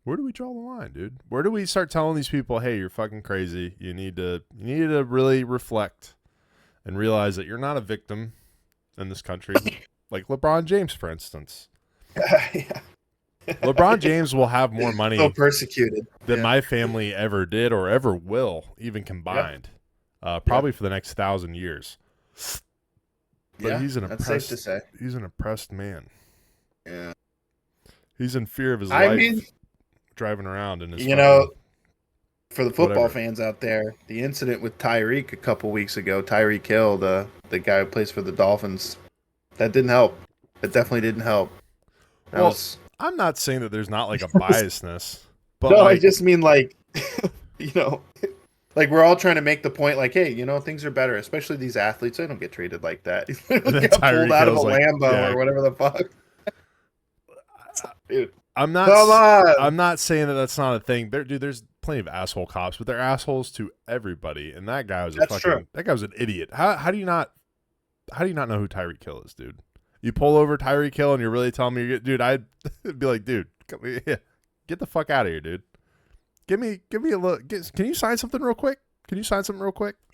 Where do we draw the line, dude? Where do we start telling these people, hey, you're fucking crazy. You need to really reflect and realize that you're not a victim in this country. Like LeBron James, for instance. Yeah. LeBron James will have more money So persecuted than my family ever did or ever will, even combined. Probably for the next 1,000 years. But he's an that's oppressed, safe to say. He's an oppressed man. Yeah. He's in fear of his I life mean, driving around in his for the football whatever. fans out there, the incident with Tyreek a couple weeks ago, Tyreek Hill, the guy who plays for the Dolphins, that didn't help. It definitely didn't help. I'm not saying that there's not like a biasness, but no, like, I just mean like, like we're all trying to make the point, like, hey, things are better, especially these athletes. They don't get treated like that. They get pulled out of a Lambo or whatever the fuck. Dude, I'm not saying that that's not a thing. There's plenty of asshole cops, but they're assholes to everybody. And that guy was that guy was an idiot. How do you not know who Tyreek Hill is, dude? You pull over Tyreek Hill and you're really telling me, dude, I'd be like, dude, get the fuck out of here, dude. Give me a look. Can you sign something real quick?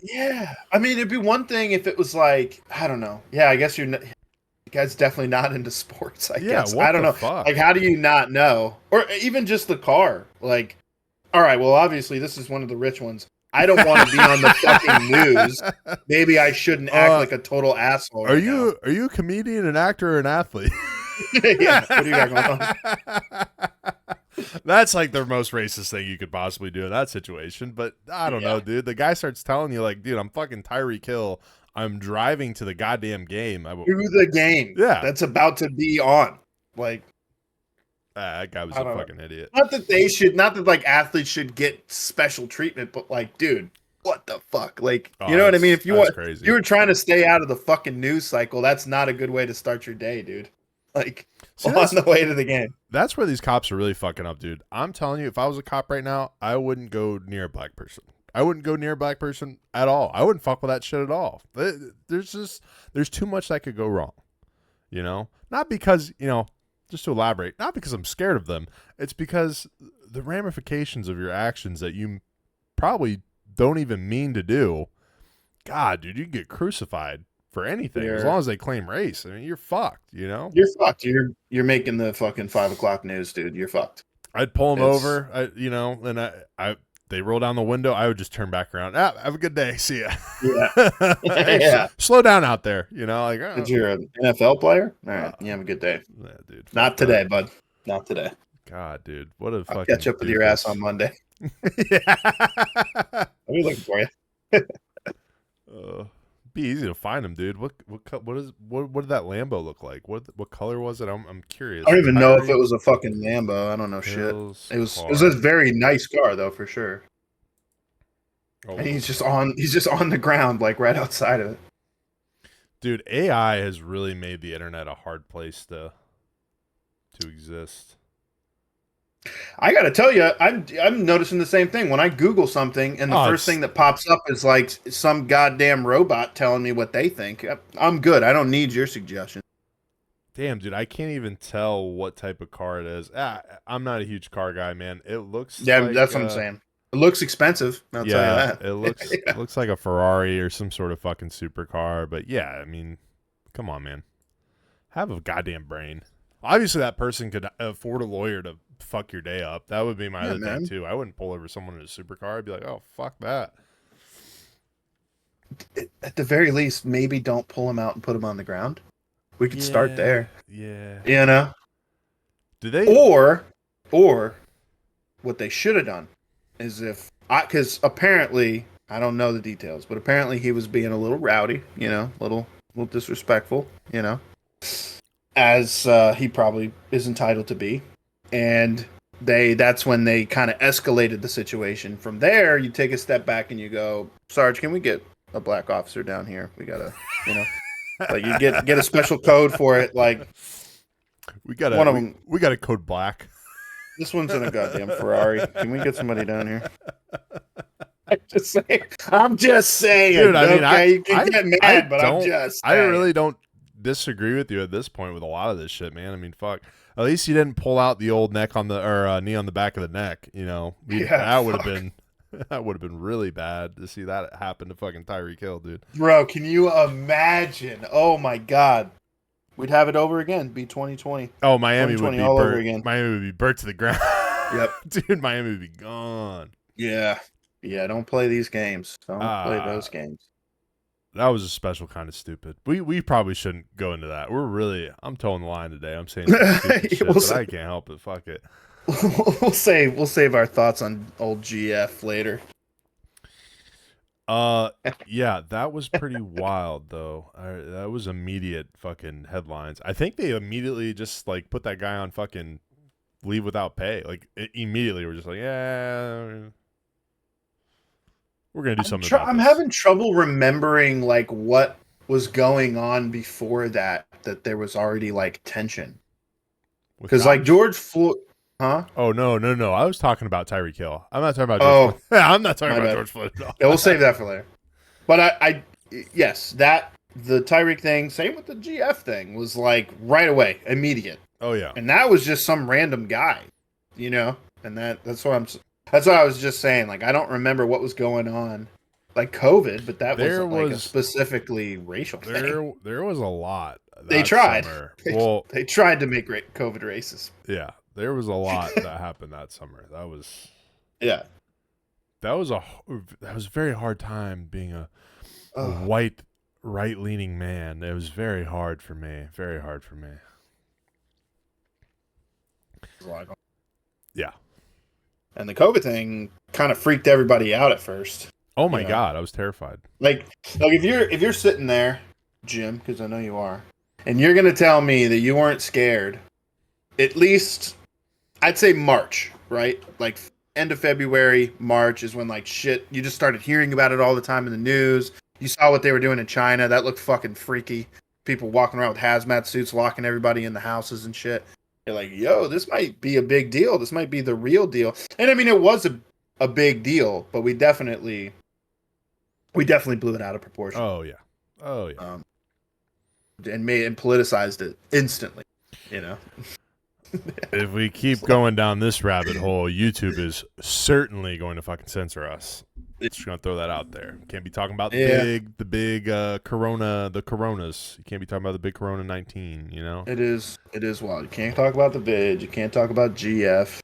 Yeah. I mean, it'd be one thing if it was like, I don't know. Yeah, I guess you guys definitely not into sports, I guess. I don't know. Fuck? Like, how do you not know? Or even just the car. Like, all right, well, obviously, this is one of the rich ones. I don't want to be on the fucking news. Maybe I shouldn't act like a total asshole. Are you a comedian, an actor, or an athlete? Yeah, what do you got going on? That's like the most racist thing you could possibly do in that situation. But I don't know, dude. The guy starts telling you, like, dude, I'm fucking Tyreek Hill. I'm driving to the goddamn game. To the game. Yeah. That's about to be on. Like, that guy was a fucking idiot. Not that like athletes should get special treatment, but like, dude, what the fuck? Like, you know what I mean? If you were trying to stay out of the fucking news cycle, that's not a good way to start your day, dude. Like, on the way to the game. That's where these cops are really fucking up, dude. I'm telling you, if I was a cop right now, I wouldn't go near a black person. I wouldn't go near a black person at all. I wouldn't fuck with that shit at all. There's too much that could go wrong. You know? Not because, just to elaborate, not because I'm scared of them. It's because the ramifications of your actions that you probably don't even mean to do. God, dude, you can get crucified for anything as long as they claim race. I mean, you're fucked, You're fucked. You're making the fucking 5 o'clock news, dude. You're fucked. I'd pull them over, and they roll down the window. I would just turn back around. Have a good day. See ya. Yeah. Hey, slow down out there. Like, Did you're an NFL player? All right. You have a good day. Yeah, dude. Not today, bud. Not today. God, dude. What a fucking. I'll catch up with your ass on Monday. Yeah. I'll be looking for you. Be easy to find him, dude. What did that Lambo look like? What color was it? I'm curious. I don't even know if it was a fucking Lambo. I don't know shit. It was a very nice car though, for sure. Oh, and he's just on the ground, like right outside of it. Dude, AI has really made the internet a hard place to to exist. I gotta tell you, I'm noticing the same thing when I Google something, and the first thing that pops up is like some goddamn robot telling me what they think. I'm good. I don't need your suggestion. Damn, dude, I can't even tell what type of car it is. I'm not a huge car guy, man. It looks like That's what I'm saying. It looks expensive. I'll tell you that. It looks like a Ferrari or some sort of fucking supercar. But yeah, I mean, come on, man. Have a goddamn brain. Obviously, that person could afford a lawyer to fuck your day up. That would be my other thing, too. I wouldn't pull over someone in a supercar. I'd be like, oh, fuck that. At the very least, maybe don't pull him out and put him on the ground. We could start there. Yeah. You know? Do they? Or what they should have done is because apparently, I don't know the details, but apparently he was being a little rowdy, you know, a little disrespectful, you know, as he probably is entitled to be. And that's when they kind of escalated the situation. From there, you take a step back and you go, Sarge, can we get a black officer down here? We gotta, you know, like you get a special code for it. Like we gotta code black. This one's in a goddamn Ferrari. Can we get somebody down here? I'm just saying. Dude, I mean, okay, you can get mad, but I'm just saying. I really don't disagree with you at this point with a lot of this shit, man. I mean, fuck. At least you didn't pull out the old knee on the back of the neck. You know, that would have been really bad to see that happen to fucking Tyreek Hill, dude. Bro, can you imagine? Oh my god, we'd have it over again. Be 2020. Oh, Miami would be all burnt. over again. Miami would be burnt to the ground. Yep, dude, Miami would be gone. Yeah. Don't play these games. Don't play those games. That was a special kind of stupid. We probably shouldn't go into that. I'm towing the line today. I'm saying some stupid shit, but I can't help it. Fuck it. We'll save our thoughts on old GF later. Yeah, that was pretty wild though. That was immediate fucking headlines. I think they immediately just like put that guy on fucking leave without pay. Like immediately, we're just like, yeah, we're gonna do something. I'm having trouble remembering like what was going on before that there was already like tension. Because like George Floyd, huh? Oh no! I was talking about Tyreek Hill. I'm not talking about George Floyd. I'm not talking about George Floyd at all. Yeah, we'll save that for later. But yes, the Tyreek thing, same with the GF thing, was like right away, immediate. Oh yeah, and that was just some random guy, you know. And that's what I was just saying. Like I don't remember what was going on, like COVID, but that wasn't like a specifically racial thing. There was a lot. They tried. Summer. They tried to make COVID racist. Yeah, there was a lot that happened that summer. That was that was a very hard time being a white right-leaning man. It was very hard for me. Very hard for me. Yeah. And the COVID thing kind of freaked everybody out at first. Oh my God, I was terrified. Like if you're sitting there, Jim, because I know you are, and you're gonna tell me that you weren't scared, at least I'd say March, right? Like end of February, March is when like shit, you just started hearing about it all the time in the news. You saw what they were doing in China. That looked fucking freaky. People walking around with hazmat suits, locking everybody in the houses and shit. You're like, yo, this might be a big deal. This might be the real deal. And I mean, it was a big deal, but we definitely blew it out of proportion. Oh yeah. And politicized it instantly, you know. If we keep going down this rabbit hole, YouTube is certainly going to fucking censor us. Just gonna throw that out there. Can't be talking about the big corona, the coronas. You can't be talking about the big Corona 19. You know. It is wild. You can't talk about the vid. You can't talk about GF.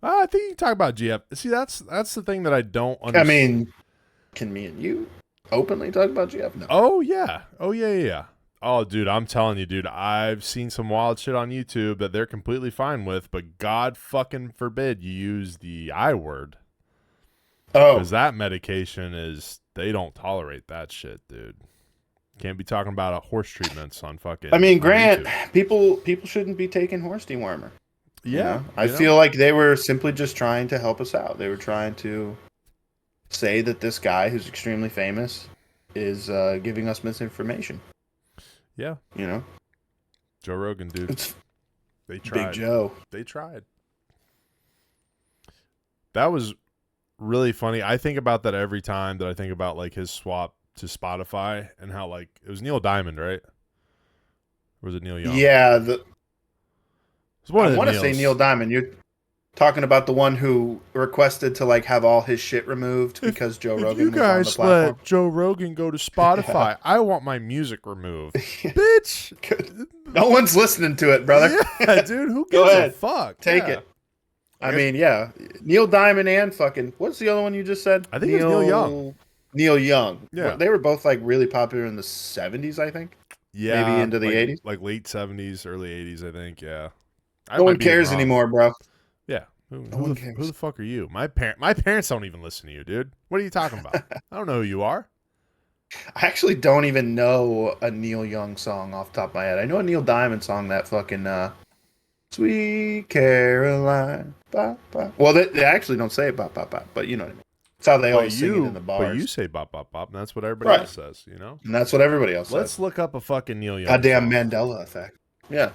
I think you can talk about GF. See, that's the thing that I don't understand. I mean, can me and you openly talk about GF? No. Oh yeah. Oh, dude, I'm telling you, dude, I've seen some wild shit on YouTube that they're completely fine with, but God fucking forbid you use the I word. Oh. Because that medication they don't tolerate that shit, dude. Can't be talking about horse treatments on fucking. I mean, Grant, people shouldn't be taking horse dewormer. Yeah. You know? I feel like they were simply just trying to help us out. They were trying to say that this guy who's extremely famous is giving us misinformation. Yeah. You know? Joe Rogan, dude. They tried. Big Joe. They tried. That was really funny. I think about that every time that I think about like his swap to Spotify and how like it was Neil Diamond, right? Or was it Neil Young? Yeah, It's one I of the want to say Neils. Neil Diamond. You're talking about the one who requested to like have all his shit removed because Joe If Rogan you was on the guys platform. let Joe Rogan go to Spotify, I want my music removed. Bitch. No one's listening to it, brother. Yeah, dude. Who Go gives a ahead. fuck? Take Yeah. it. I mean, yeah. Neil Diamond and fucking what's the other one you just said? I think it was Neil Young. Neil Young. Yeah. They were both like really popular in the 70s, I think. Yeah. Maybe into the like, 80s. Like late 70s, early 80s, I think. Yeah. No one cares anymore, bro. Yeah. No one cares. Who the fuck are you? My parents don't even listen to you, dude. What are you talking about? I don't know who you are. I actually don't even know a Neil Young song off the top of my head. I know a Neil Diamond song, that fucking Sweet Caroline. Ba, ba. Well, they actually don't say ba, ba, ba, but you know what I mean. It's how they always sing it in the bars. But you say bop, bop, bop, and that's what everybody else says, you know? And that's what everybody else Let's says. look up a fucking Neil Young Goddamn song. Mandela effect. Yeah.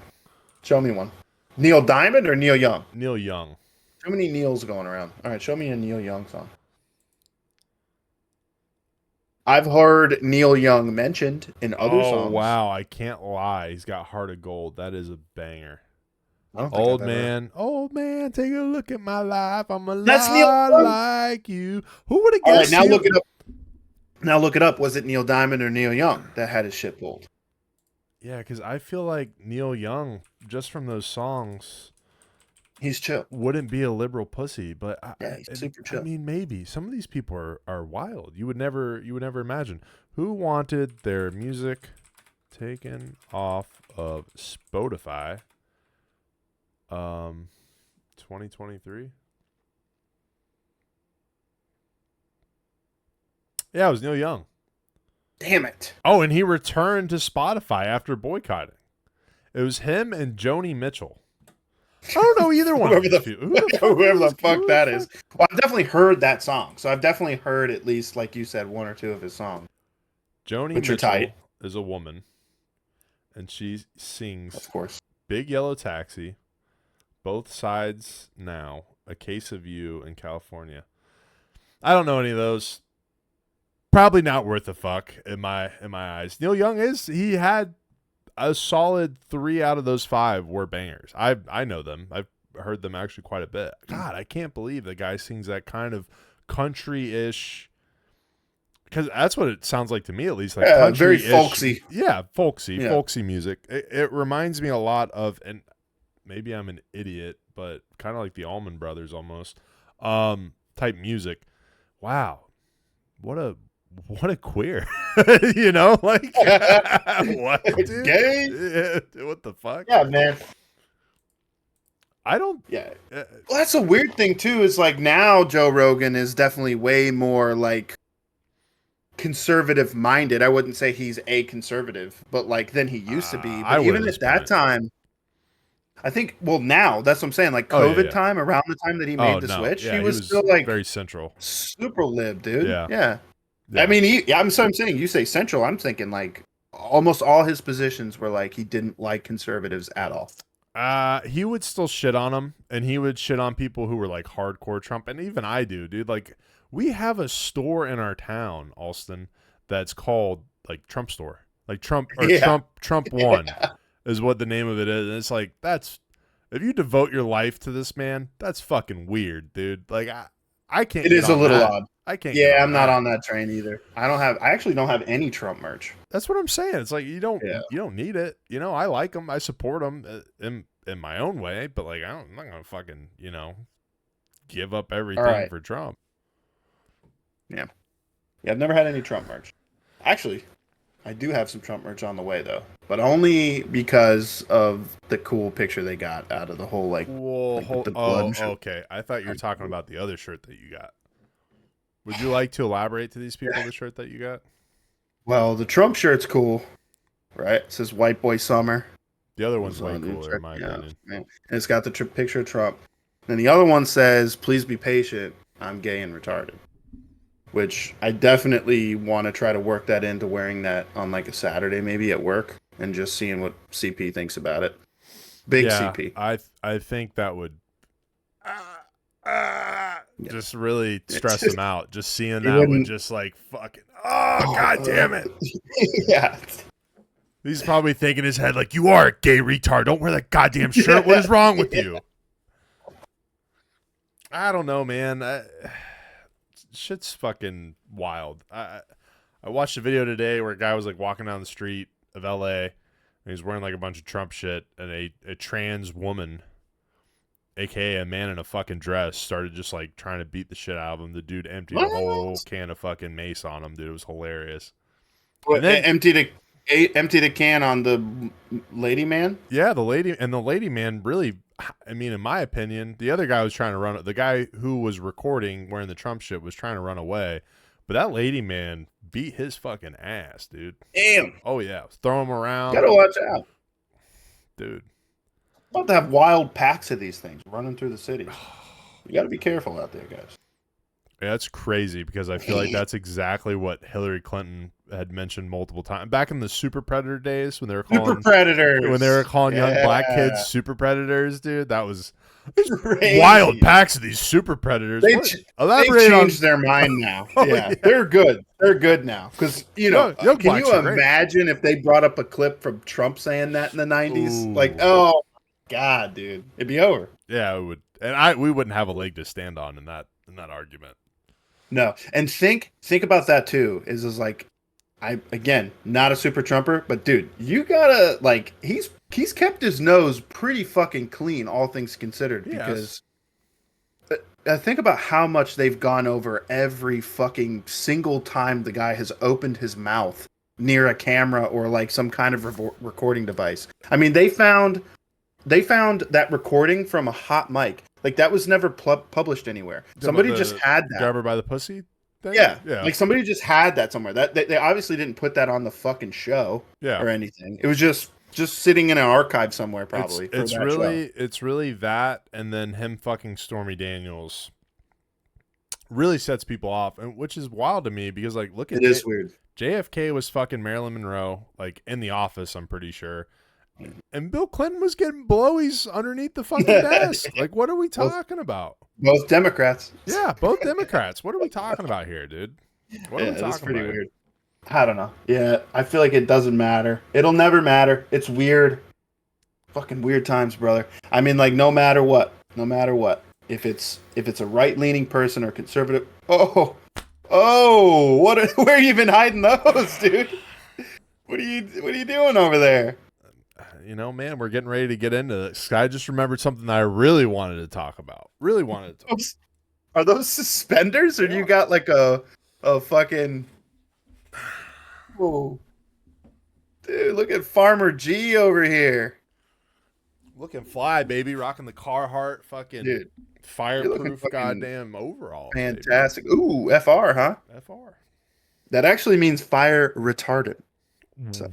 Show me one. Neil Diamond or Neil Young? Neil Young. Too many Neils going around. All right, show me a Neil Young song. I've heard Neil Young mentioned in other songs. Oh, wow. I can't lie. He's got Heart of Gold. That is a banger. I don't think Old I've ever- man, take a look at my life. I'm a That's Neil lot Young. like you. Who would have All right, guessed? now look it up. Now look it up. Was it Neil Diamond or Neil Young that had his shit pulled? Yeah, because I feel like Neil Young, just from those songs, He's chill. wouldn't be a liberal pussy. But Yeah, he's super chill. I mean, maybe some of these people are wild. You would never imagine. Who wanted their music taken off of Spotify? 2023. Yeah, it was Neil Young. Damn it. Oh, and he returned to Spotify after boycotting. It was him and Joni Mitchell. I don't know either one. Whoever of the, these people. whoever the fuck that is. Well, I've definitely heard that song. So I've definitely heard at least, like you said, one or two of his songs. Joni Which are Mitchell tight. is a woman, and she sings Of course. Big Yellow Taxi, Both Sides Now, A Case of You in California. I don't know any of those. Probably not worth a fuck in my eyes. Neil Young he had a solid 3 out of those 5 were bangers. I know them. I've heard them actually quite a bit. God, I can't believe the guy sings that kind of country-ish, because that's what it sounds like to me, at least. Like very country-ish. folksy. Yeah, folksy, Yeah. folksy music. It reminds me a lot of, and maybe I'm an idiot, but kind of like the Allman Brothers almost, type music. Wow, what a queer. You know, like what, dude? Gay? Yeah, what the fuck? Yeah, man. I don't. Yeah. Well, that's a weird thing too. Is like now Joe Rogan is definitely way more like conservative minded. I wouldn't say he's a conservative, but like than he used to be. I But would even at at this that point. time, I think. Well, now that's what I'm saying. Like Oh, yeah, COVID yeah. time, around the time that he made the switch, Yeah, he was still like very central. super lib, dude. Yeah. Yeah. Yeah. I mean, I'm saying you say central. I'm thinking like almost all his positions were like he didn't like conservatives at all. He would still shit on them, and he would shit on people who were like hardcore Trump, and even I do, dude. Like, we have a store in our town, Alston, that's called like Trump Store, like Trump or Yeah. Trump One is what the name of it is. And it's like, that's, if you devote your life to this man, that's fucking weird, dude. Like, I can't. It get is a on little that. odd. I can't. Yeah, get I'm not that. on that train either. I actually don't have any Trump merch. That's what I'm saying. It's like you don't need it. You know, I like them. I support them in my own way, but like I'm not gonna fucking give up everything right. for Trump. Yeah, I've never had any Trump merch. Actually, I do have some Trump merch on the way though, but only because of the cool picture they got out of the whole like. Whoa, like, with the blood and shit. okay. I thought you were talking about the other shirt that you got. Would you like to elaborate to these people the shirt that you got? Well, the Trump shirt's cool, right? It says "White Boy Summer." The other one's way So, cooler, in my opinion. And it's got the picture of Trump. And the other one says, "Please be patient. I'm gay and retarded." Which I definitely want to try to work that into wearing that on like a Saturday maybe at work and just seeing what CP thinks about it. Big Yeah, CP. I think that would Yeah. just really It's stress him out. Just seeing he that would wouldn't. just like fucking god damn it. Yeah. He's probably thinking in his head like, you are a gay retard. Don't wear that goddamn shirt. What is wrong with you? I don't know, man. Shit's fucking wild. I watched a video today where a guy was like walking down the street of LA and he's wearing like a bunch of Trump shit, and a trans woman, aka a man in a fucking dress, started just like trying to beat the shit out of him. The dude emptied a whole can of fucking mace on him, dude. It was hilarious. What, And then emptied a can on the lady man. yeah, the lady man really, I mean, in my opinion, the other guy was trying to run, the guy who was recording wearing the Trump shit was trying to run away, but that lady man beat his fucking ass, dude. Damn, Oh yeah, throw him around, gotta watch out. dude. About to have wild packs of these things running through the city. You gotta be careful out there, guys. Yeah, that's crazy because I feel like that's exactly what Hillary Clinton had mentioned multiple times back in the super predator days when they were calling Super predators. young black kids super predators, dude. That was Crazy. wild packs of these super predators. They Elaborate changed their mind now. Oh, yeah, yeah. they're good. They're good now because Young can blacks you are great. imagine if they brought up a clip from Trump saying that in the '90s? Ooh. Like, oh god, dude, it'd be over. Yeah, it would, and we wouldn't have a leg to stand on in that argument. No, and think about that too. Is like, I again not a super Trumper, but dude, you gotta like he's kept his nose pretty fucking clean, all things considered, because think about how much they've gone over every fucking single time the guy has opened his mouth near a camera or like some kind of recording device. I mean, they found that recording from a hot mic. Like, that was never published anywhere. Somebody just had that. Grab her by the pussy thing? Yeah. Yeah. Like, somebody just had that somewhere. That they obviously didn't put that on the fucking show or anything. It was just sitting in an archive somewhere, probably. It's really that, and then him fucking Stormy Daniels really sets people off, and which is wild to me because, like, look at it is weird. JFK was fucking Marilyn Monroe, like, in the office, I'm pretty sure. And Bill Clinton was getting blowies underneath the fucking desk. Like, what are we talking about? Both Democrats. Yeah, both Democrats. What are we talking about here, dude? What are we talking it's pretty about? Weird. I don't know. Yeah, I feel like it doesn't matter. It'll never matter. It's weird. Fucking weird times, brother. I mean, like, no matter what. If it's a right-leaning person or conservative. Oh, where are you been hiding those, dude? What are you doing over there? You know, man, we're getting ready to get into this. I just remembered something that I really wanted to talk about. Are those suspenders, or do you got like a fucking? Oh, dude, look at Farmer G over here. Looking fly, baby, rocking the Carhartt fucking dude, fireproof goddamn overall. Fantastic. Baby. Ooh, FR, huh? FR. That actually means fire retardant. So.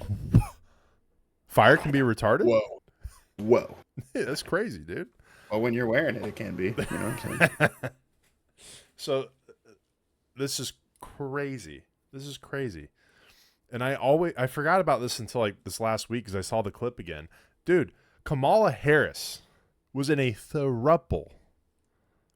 Fire can be retarded? Whoa. Yeah, that's crazy, dude. Well, when you're wearing it, it can be. You know what I'm saying? So, this is crazy. And I forgot about this until like this last week because I saw the clip again. Dude, Kamala Harris was in a throuple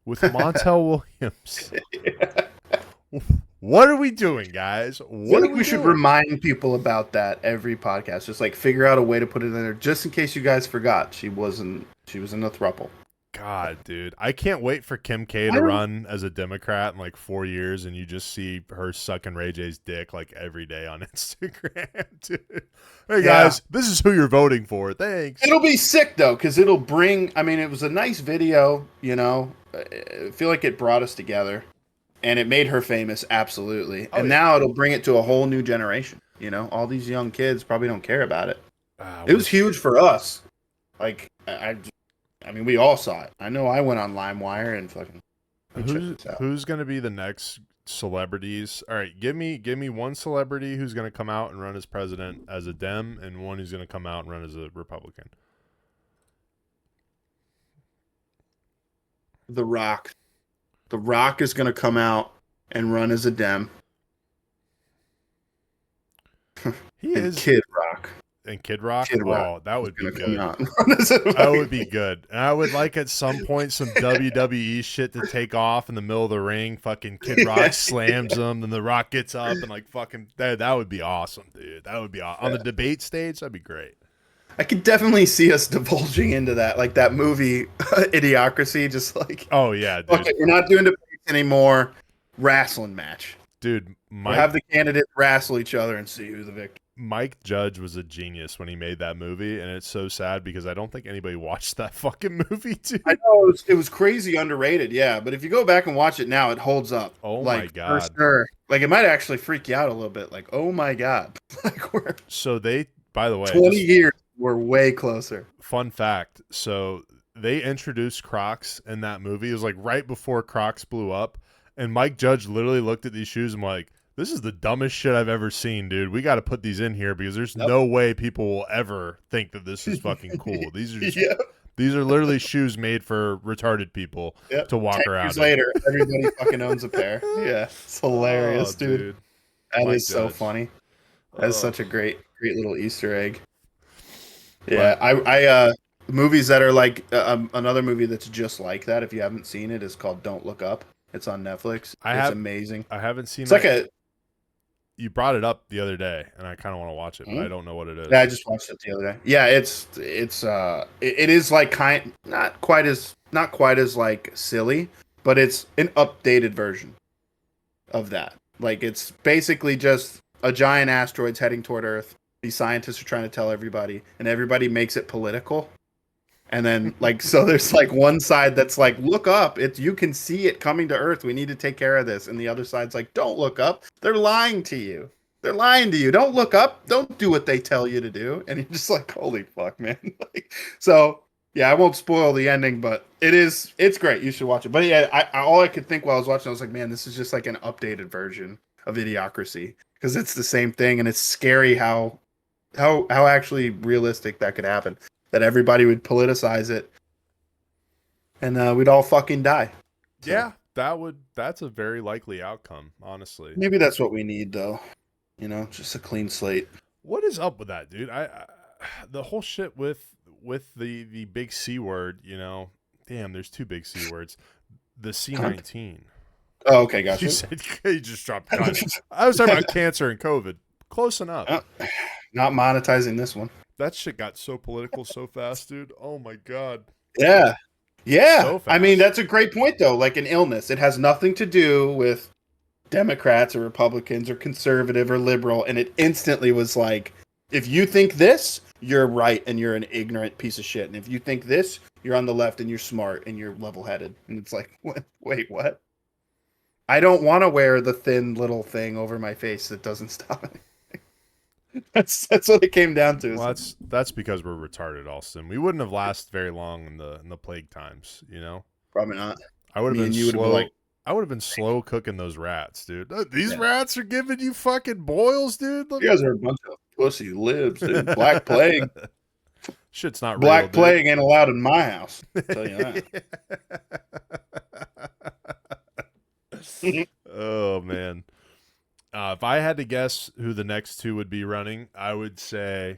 with Montel Williams. Yeah. What are we doing, guys? We should remind people about that every podcast. Just like figure out a way to put it in there, just in case you guys forgot. She was in a throuple. God, dude, I can't wait for Kim K to run as a Democrat in like 4 years, and you just see her sucking Ray J's dick like every day on Instagram. Dude. Hey guys, this is who you're voting for. Thanks. It'll be sick though, because it'll bring. I mean, it was a nice video. You know, I feel like it brought us together. And it made her famous, absolutely. And now it'll bring it to a whole new generation. You know, all these young kids probably don't care about it. It was huge for us. Like, I mean, we all saw it. I know I went on LimeWire and fucking. Who's going to be the next celebrities? All right, give me one celebrity who's going to come out and run as president as a Dem, and one who's going to come out and run as a Republican. The Rock. The Rock is going to come out and run as a Dem. He is Kid Rock. and Kid Rock. Kid Rock Oh, that is would be gonna come good. out. That would be good. And I would like at some point some WWE shit to take off in the middle of the ring. Fucking Kid Rock slams him, then The Rock gets up and like fucking that would be awesome, dude. That would be awesome. On the debate stage, that'd be great. I could definitely see us divulging into that, like that movie Idiocracy, just like, oh yeah, dude. Okay, we're not doing debates anymore. Wrestling match. Dude, we'll have the candidates wrestle each other and see who's the victor. Mike Judge was a genius when he made that movie, and it's so sad because I don't think anybody watched that fucking movie, dude. I know it was crazy underrated, yeah. But if you go back and watch it now, it holds up. Oh like, my god, for sure. Like it might actually freak you out a little bit. Like, oh my god. Like we're so they. By the way, 20 years, we're way closer. Fun fact: so they introduced Crocs in that movie. It was like right before Crocs blew up, and Mike Judge literally looked at these shoes and like, this is the dumbest shit I've ever seen, dude. We got to put these in here because there's no way people will ever think that this is fucking cool. These are just, these are literally shoes made for retarded people to walk 10 around. Years later, everybody fucking owns a pair. Yeah, it's hilarious, dude. That Mike is Judge. So funny. That's such a great little Easter egg. Yeah, I movies that are like another movie that's just like that. If you haven't seen it, is called Don't Look Up. It's on Netflix. It's amazing. I haven't seen. It's like a. You brought it up the other day, and I kind of want to watch it, but I don't know what it is. Yeah, I just watched it the other day. Yeah, it is like not quite as like silly, but it's an updated version of that. Like it's basically just a giant asteroid's heading toward Earth. These scientists are trying to tell everybody, and everybody makes it political. And then like so there's like one side that's like, look up, you can see it coming to Earth, we need to take care of this. And the other side's like, don't look up, they're lying to you, don't look up, don't do what they tell you to do. And you're just like, holy fuck, man. Like, so yeah, I won't spoil the ending, but it's great, you should watch it. But yeah, all I could think while I was watching, I was like, man, this is just like an updated version of Idiocracy, because it's the same thing, and it's scary how actually realistic that could happen. That everybody would politicize it, and we'd all fucking die. So, yeah, that's a very likely outcome, honestly. Maybe that's what we need, though. You know, just a clean slate. What is up with that, dude? I the whole shit with the big C word, you know. Damn, there's two big C words. The C-19. Oh, okay, gotcha. You said you just dropped. I was talking about cancer and COVID. Close enough. Not monetizing this one. That shit got so political so fast, dude. Oh my god. Yeah. So I mean, that's a great point, though. Like an illness, it has nothing to do with Democrats or Republicans or conservative or liberal, and it instantly was like, if you think this, you're right and you're an ignorant piece of shit, and if you think this, you're on the left and you're smart and you're level-headed. And it's like, wait, what? I don't want to wear the thin little thing over my face that doesn't stop it. That's what it came down to. Well, that's because we're retarded, Austin. We wouldn't have lasted very long in the plague times, you know. Probably not. I would have been slow. I would have been slow cooking those rats, dude. These rats are giving you fucking boils, dude. Look. You guys are a bunch of pussy libs, dude. Black plague. Shit's not Black real, plague ain't allowed in my house. I'll tell you that. Oh man. If I had to guess who the next two would be running, I would say,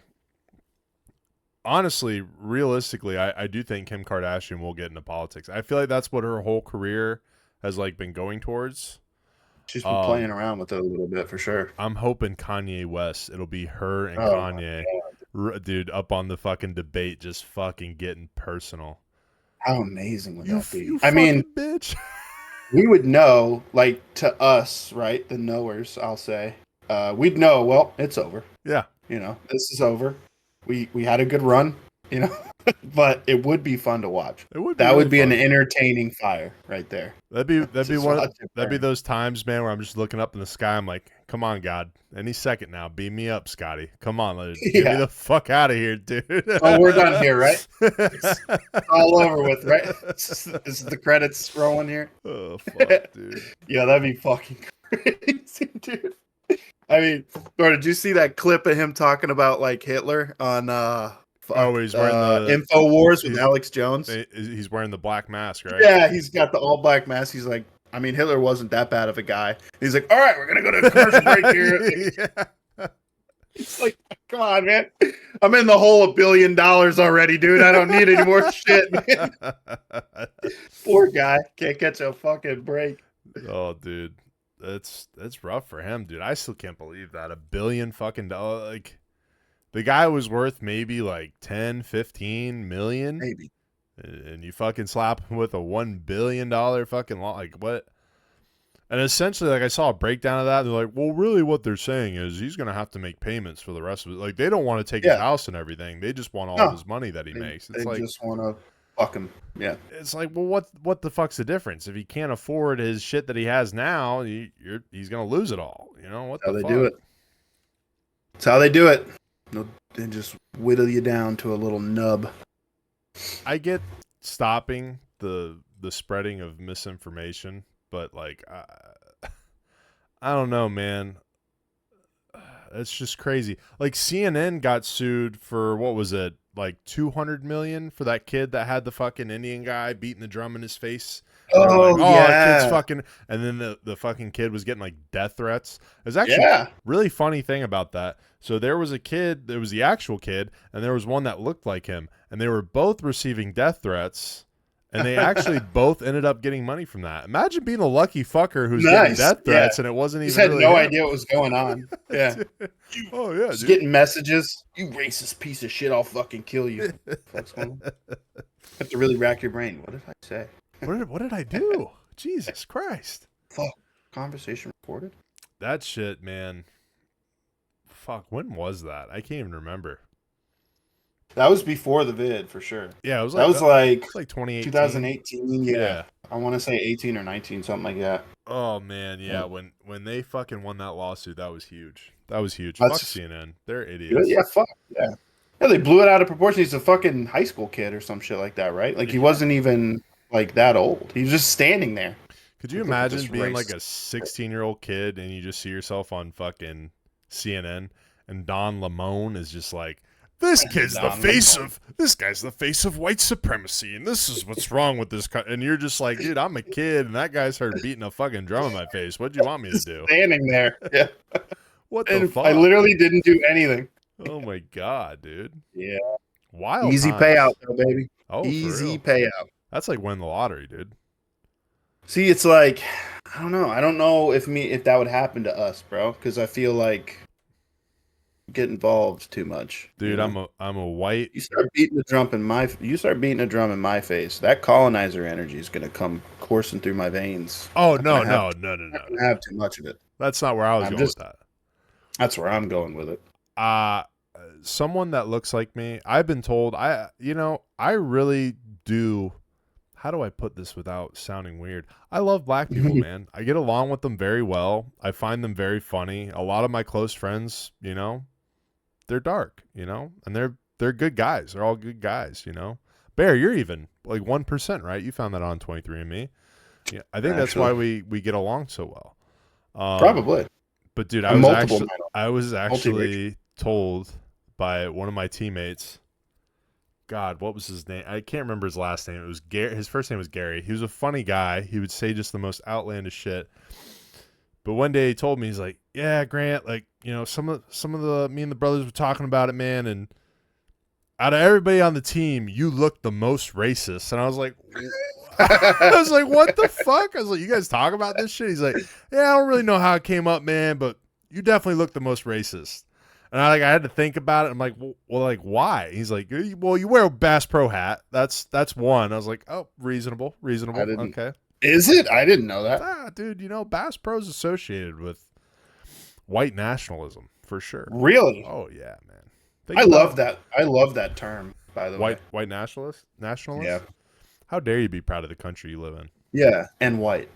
honestly, realistically, I do think Kim Kardashian will get into politics. I feel like that's what her whole career has like been going towards. She's been playing around with it a little bit for sure. I'm hoping Kanye West. It'll be her and Kanye, dude, up on the fucking debate, just fucking getting personal. How amazing would that be? I mean, bitch. We would know, like, to us, right? The knowers, I'll say. We'd know, well, it's over. Yeah. You know, this is over. We had a good run, you know, but it would be fun to watch. It would. That would be an entertaining fire right there. That'd be those times, man, where I'm just looking up in the sky. I'm like, come on, God, any second now, beam me up, Scotty. Come on, get me the fuck out of here, dude. Oh, we're done here, right? It's all over with, right? Is the credits rolling here? Oh, fuck, dude. Yeah, that'd be fucking crazy, dude. I mean, bro, did you see that clip of him talking about like Hitler on he's wearing the InfoWars with Alex Jones? He's wearing the black mask, right? Yeah, he's got the all black mask. He's like, I mean, Hitler wasn't that bad of a guy. He's like, all right, we're gonna go to a commercial break here. It's like, come on, man. I'm in the hole $1 billion already, dude. I don't need any more shit, man. Poor guy. Can't catch a fucking break. Oh, dude. That's rough for him, dude. I still can't believe that. $1 billion fucking dollars. Like, the guy was worth maybe like 10, 15 million. Maybe. And you fucking slap him with a $1 billion fucking law. Like, what? And essentially, like, I saw a breakdown of that. And they're like, well, really what they're saying is he's going to have to make payments for the rest of it. Like, they don't want to take his house and everything. They just want all of his money that he makes. It's they like, just want to fuck him. Yeah. it's like, well, what the fuck's the difference? If he can't afford his shit that he has now, he's going to lose it all. You know, what How the they fuck? do it. That's how they do it. They just whittle you down to a little nub. I get stopping the spreading of misinformation, but like I don't know, man. It's just crazy. Like CNN got sued for what was it? Like 200 million for that kid that had the fucking Indian guy beating the drum in his face. And they're like, oh, yeah. kid's fucking, and then the fucking kid was getting like death threats. There's actually really funny thing about that. So there was a kid, there was the actual kid, and there was one that looked like him, and they were both receiving death threats, and they actually both ended up getting money from that. Imagine being a lucky fucker who's getting death threats, and it wasn't even. He had really no him. idea what was going on. Yeah. Oh yeah, just dude. getting messages. You racist piece of shit! I'll fucking kill you. Have to really rack your brain. What did I say? What did I do? Jesus Christ! Fuck. Conversation recorded. That shit, man. Fuck. When was that? I can't even remember. That was before the vid for sure. Yeah, it was like 2018. 2018. Yeah. I want to say 18 or 19, something like that. Oh man, yeah. When they fucking won that lawsuit, that was huge. Fuck CNN. They're idiots. Yeah, fuck. Yeah. Yeah, they blew it out of proportion. He's a fucking high school kid or some shit like that, right? Like he wasn't even like that old. He was just standing there. Could you imagine being like a 16-year-old kid and you just see yourself on fucking CNN and Don Lemon is just like, this guy's the face of white supremacy, and this is what's wrong with this. And you're just like, dude, I'm a kid, and that guy's heard beating a fucking drum in my face. What do you want me to do? Standing there, yeah. What the fuck? I literally didn't do anything. Oh my god, dude. Yeah. Wild. Easy times. payout, though, baby. Oh, easy payout. That's like winning the lottery, dude. See, it's like, I don't know. I don't know if that would happen to us, bro, because I feel like get involved too much, dude. You know? I'm a white. You start beating a drum in my face. That colonizer energy is gonna come coursing through my veins. Oh no. I don't have too much of it. That's not where I was going with that. That's where I'm going with it. Someone that looks like me. I've been told. I really do. How do I put this without sounding weird? I love black people, man. I get along with them very well. I find them very funny. A lot of my close friends, they're dark, and they're good guys. They're all good guys, Bear, you're even like 1%, right? You found that on 23andMe. Yeah, I think that's why we get along so well. Probably. But dude, I was actually told by one of my teammates. God, what was his name? I can't remember his last name. It was Gary. His first name was Gary. He was a funny guy. He would say just the most outlandish shit. But one day he told me, he's like, "Yeah, Grant, like, some of the me and the brothers were talking about it, man, and out of everybody on the team, you look the most racist." And I was like, what the fuck? I was like, "You guys talk about this shit?" He's like, "Yeah, I don't really know how it came up, man, but you definitely look the most racist." And I had to think about it. I'm like, well, like, why? He's like, well, you wear a Bass Pro hat. That's one. I was like, oh, reasonable. Okay. Is it? I didn't know that. Dude, Bass Pro's associated with white nationalism for sure. Really? Oh yeah, man. I love that. I love that term, by the way. White nationalist? Yeah. How dare you be proud of the country you live in? Yeah, and white.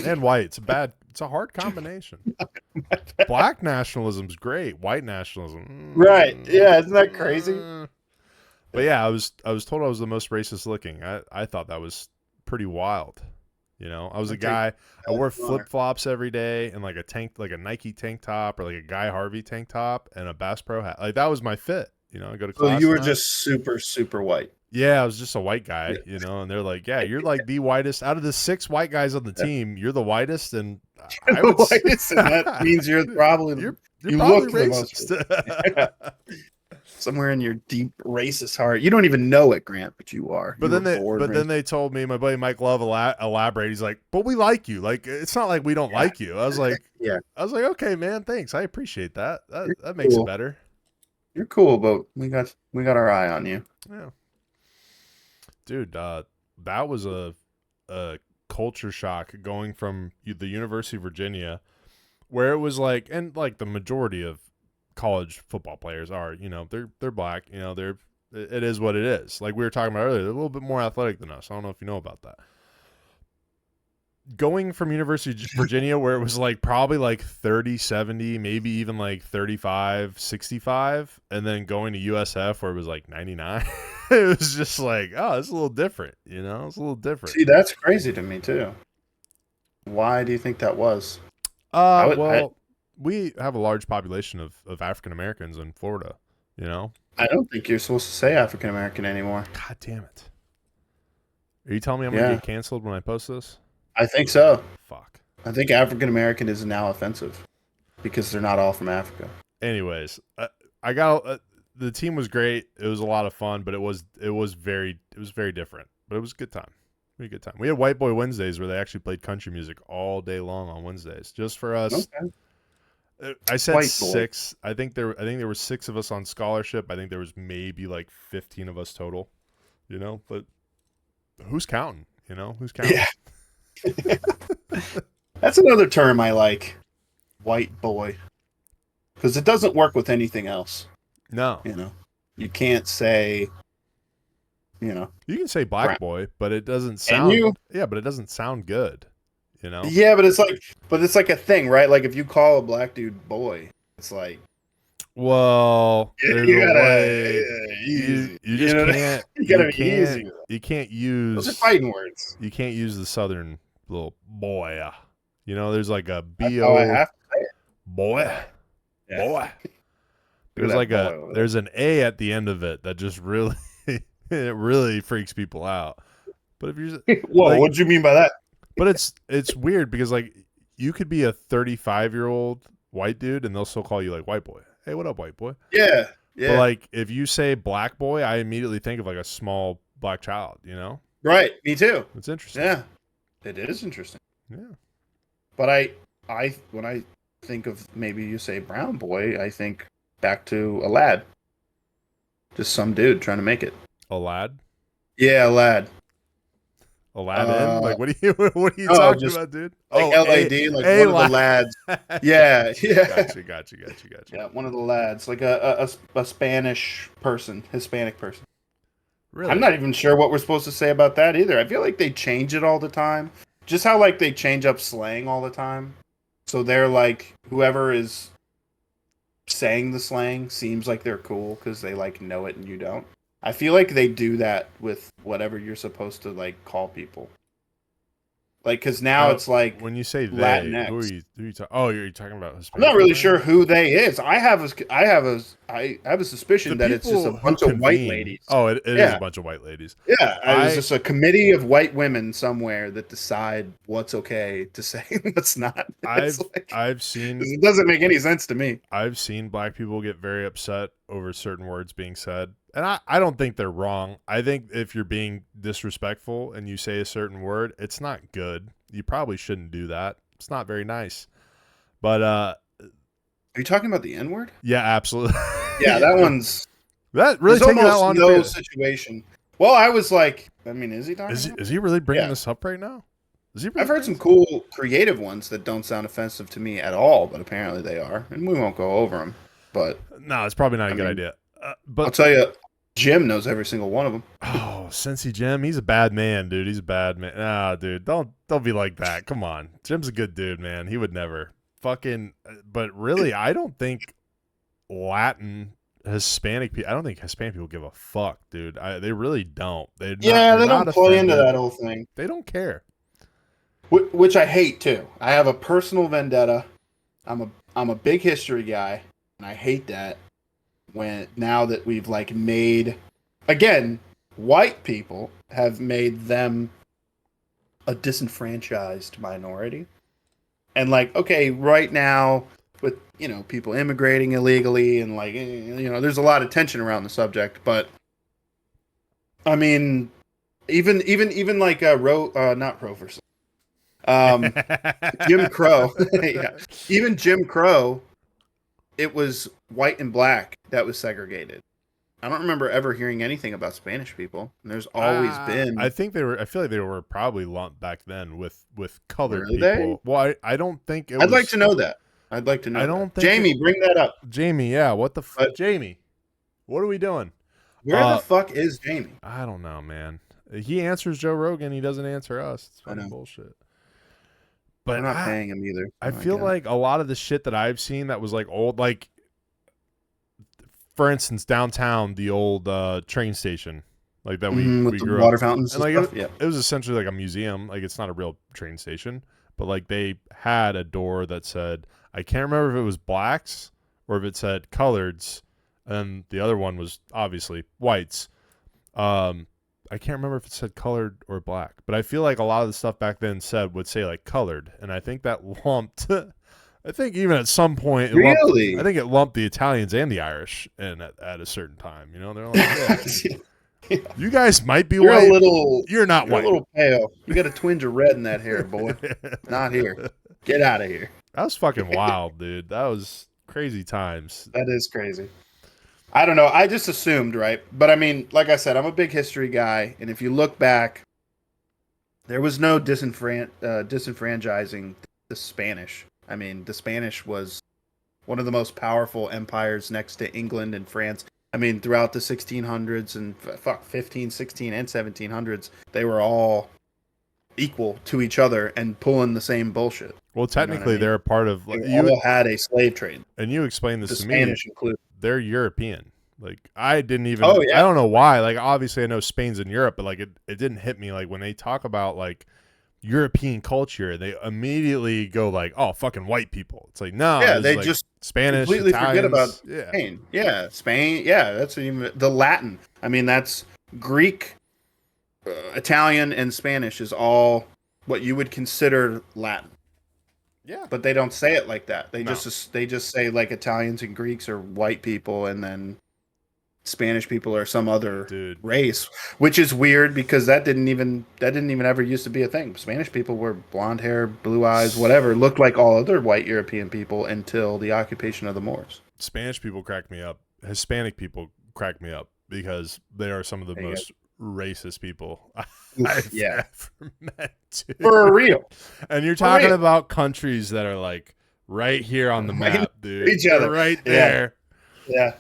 And white. It's a hard combination. Black nationalism's great. White nationalism. Right. Yeah, isn't that crazy? But yeah, I was told I was the most racist looking. I thought that was pretty wild. I was a guy, I wore flip-flops every day and like a Nike tank top or like a Guy Harvey tank top and a Bass Pro hat. Like that was my fit. I go to class. So you were just super, super white. Yeah, I was just a white guy, and they're like, yeah, you're like the whitest out of the 6 white guys on the team. You're the whitest, and whitest, and that means you're probably You're You probably look the most racist. somewhere in your deep racist heart. You don't even know it, Grant, but you are. But You were then they, born but then racist. they told me, my buddy Mike Love elaborate. He's like, "But we like you. Like, it's not like we don't Yeah, like you." yeah. I was like, okay, man, thanks. I appreciate that. You're That makes it cool. better. You're cool, but we got our eye on you. Yeah, dude. That was a culture shock going from the University of Virginia, where it was like, and like the majority of college football players are, they're black. It is what it is. Like we were talking about earlier, they're a little bit more athletic than us. I don't know if you know about that. Going from University of Virginia, where it was like probably like 30, 70, maybe even like 35, 65, and then going to USF where it was like 99. It was just like, oh, it's a little different, It's a little different. See, that's crazy to me too. Why do you think that was? Well, we have a large population of African Americans in Florida, I don't think you're supposed to say African American anymore. God damn it. Are you telling me I'm going to Yeah, get canceled when I post this? I think so. Fuck. I think African American is now offensive because they're not all from Africa. Anyways, I got the team was great. It was a lot of fun, but it was very different. But it was a good time. We had a good time. We had White Boy Wednesdays where they actually played country music all day long on Wednesdays, just for us. Okay. I said White boy. 6. I think there were 6 of us on scholarship. I think there was maybe like 15 of us total. But who's counting? Who's counting? Yeah. That's another term I like. White boy. Because it doesn't work with anything else. No. You can't say, You can say black brown. boy, but it doesn't Can sound. you? Yeah, but it doesn't sound good. Yeah, but it's like a thing, right? Like if you call a black dude boy, it's like Well, there's you a gotta way easy. you just can't You gotta be easy. you can't Those are use fighting words. you can't use the southern little boy. There's like a That's bo how I have to say it. boy Yeah. boy. Look There's at like that boy over there. there's an a at the end of it that just really it really freaks people out. But if you're Whoa, like, what do you mean by that? but it's weird because like you could be a 35-year-old white dude and they'll still call you like white boy. Hey, what up, white boy? Yeah. But like if you say black boy, I immediately think of like a small black child, Right. Me too. It's interesting. Yeah. It is interesting. Yeah. But I when I think of maybe you say brown boy, I think back to a lad. Just some dude trying to make it. A lad? Yeah, a lad. Aladdin? Like what are you no, talking just about, dude? Like LAD, like a one of the lads. Yeah, yeah. Gotcha. Yeah, one of the lads, like a Spanish person, Hispanic person. Really? I'm not even sure what we're supposed to say about that either. I feel like they change it all the time. Just how like they change up slang all the time. So they're like whoever is saying the slang seems like they're cool because they like know it and you don't. I feel like they do that with whatever you're supposed to like call people. Like, because now it's like when you say they, Latinx. who are you talking? Oh, you're talking about Hispanic. I'm not really sure who they is. I have a suspicion that it's just a bunch of white ladies. Oh, it is Yeah. a bunch of white ladies. Yeah, it's just a committee of white women somewhere that decide what's okay to say and what's not. I've seen It doesn't make any sense to me. I've seen black people get very upset over certain words being said. And I don't think they're wrong. I think if you're being disrespectful and you say a certain word, it's not good. You probably shouldn't do that. It's not very nice. But Are you talking about the N-word? yeah, absolutely. Yeah, that one's that really taking that long. No situation. Well, I was like, I mean, is he talking? Is he really bringing this up right now? Is he? Really I've heard some cool, creative ones that don't sound offensive to me at all, but apparently they are, and we won't go over them. But no, it's probably not a good idea. But I'll tell you, Jim knows every single one of them. Oh, Cincy Jim, he's a bad man, dude. He's a bad man. Ah, dude, don't be like that. Come on, Jim's a good dude, man. He would never fucking. But really, I don't think Latin Hispanic people. I don't think Hispanic people give a fuck, dude. They really don't. They don't play into that whole thing. They don't care. Which I hate too. I have a personal vendetta. I'm a big history guy, and I hate that. Now that we've like made, again, white people have made them a disenfranchised minority. And like, okay, right now with people immigrating illegally and like there's a lot of tension around the subject. But I mean, even like not Roe versus um, Jim Crow. Yeah, even Jim Crow, it was white and black that was segregated. I don't remember ever hearing anything about Spanish people. And there's always been. I think they were. I feel like they were probably lumped back then with colored Were they? people. Well, I don't think it was. I'd like to know that. I'd like to know I that. don't think Jamie, bring that up. Jamie, yeah. What the But Jamie? What are we doing? where the fuck is Jamie? I don't know, man. He answers Joe Rogan. He doesn't answer us. It's fucking bullshit. But I'm not paying him either. I feel like a lot of the shit that I've seen that was like old, like for instance, downtown, the old train station, like that we with the grew water up. fountains and like stuff. it was essentially like a museum. Like it's not a real train station, but like they had a door that said, I can't remember if it was blacks or if it said coloreds, and the other one was obviously whites. I can't remember if it said colored or black, but I feel like a lot of the stuff back then would say like colored, and I think that lumped. I think even at some point, I think it lumped the Italians and the Irish in at a certain time. You know, they're like, yeah, you guys might be white. You're not white. A little pale. You got a twinge of red in that hair, boy. Not here. Get out of here. That was fucking wild, dude. That was crazy times. That is crazy. I don't know. I just assumed, right? But I mean, like I said, I'm a big history guy, and if you look back, there was no disenfranchising the Spanish. I mean, the Spanish was one of the most powerful empires next to England and France. I mean, throughout the 1600s and 15, 16, and 1700s, they were all equal to each other and pulling the same bullshit. Well, technically, they're a part of. They all had a slave trade, and you explained this to me. Spanish included. They're European. Like I didn't even. Oh, yeah. I don't know why. Like obviously, I know Spain's in Europe, but like it didn't hit me. Like when they talk about like European culture, they immediately go like, "Oh, fucking white people." It's like no, yeah, they like just Spanish, completely Italians, forget about yeah. Spain. Yeah, Spain. Yeah, that's even the Latin. I mean, that's Greek, Italian, and Spanish is all what you would consider Latin. Yeah, but they don't say it like that. They just say like Italians and Greeks are white people, and then Spanish people are some other race, which is weird because that didn't even ever used to be a thing. Spanish people were blonde hair, blue eyes, whatever, looked like all other white European people until the occupation of the Moors. Spanish people crack me up. Hispanic people crack me up because they are some of the most racist people I've ever met. Dude. For real. And you're talking about countries that are like right here on the map, dude. Each other. Right there. Yeah.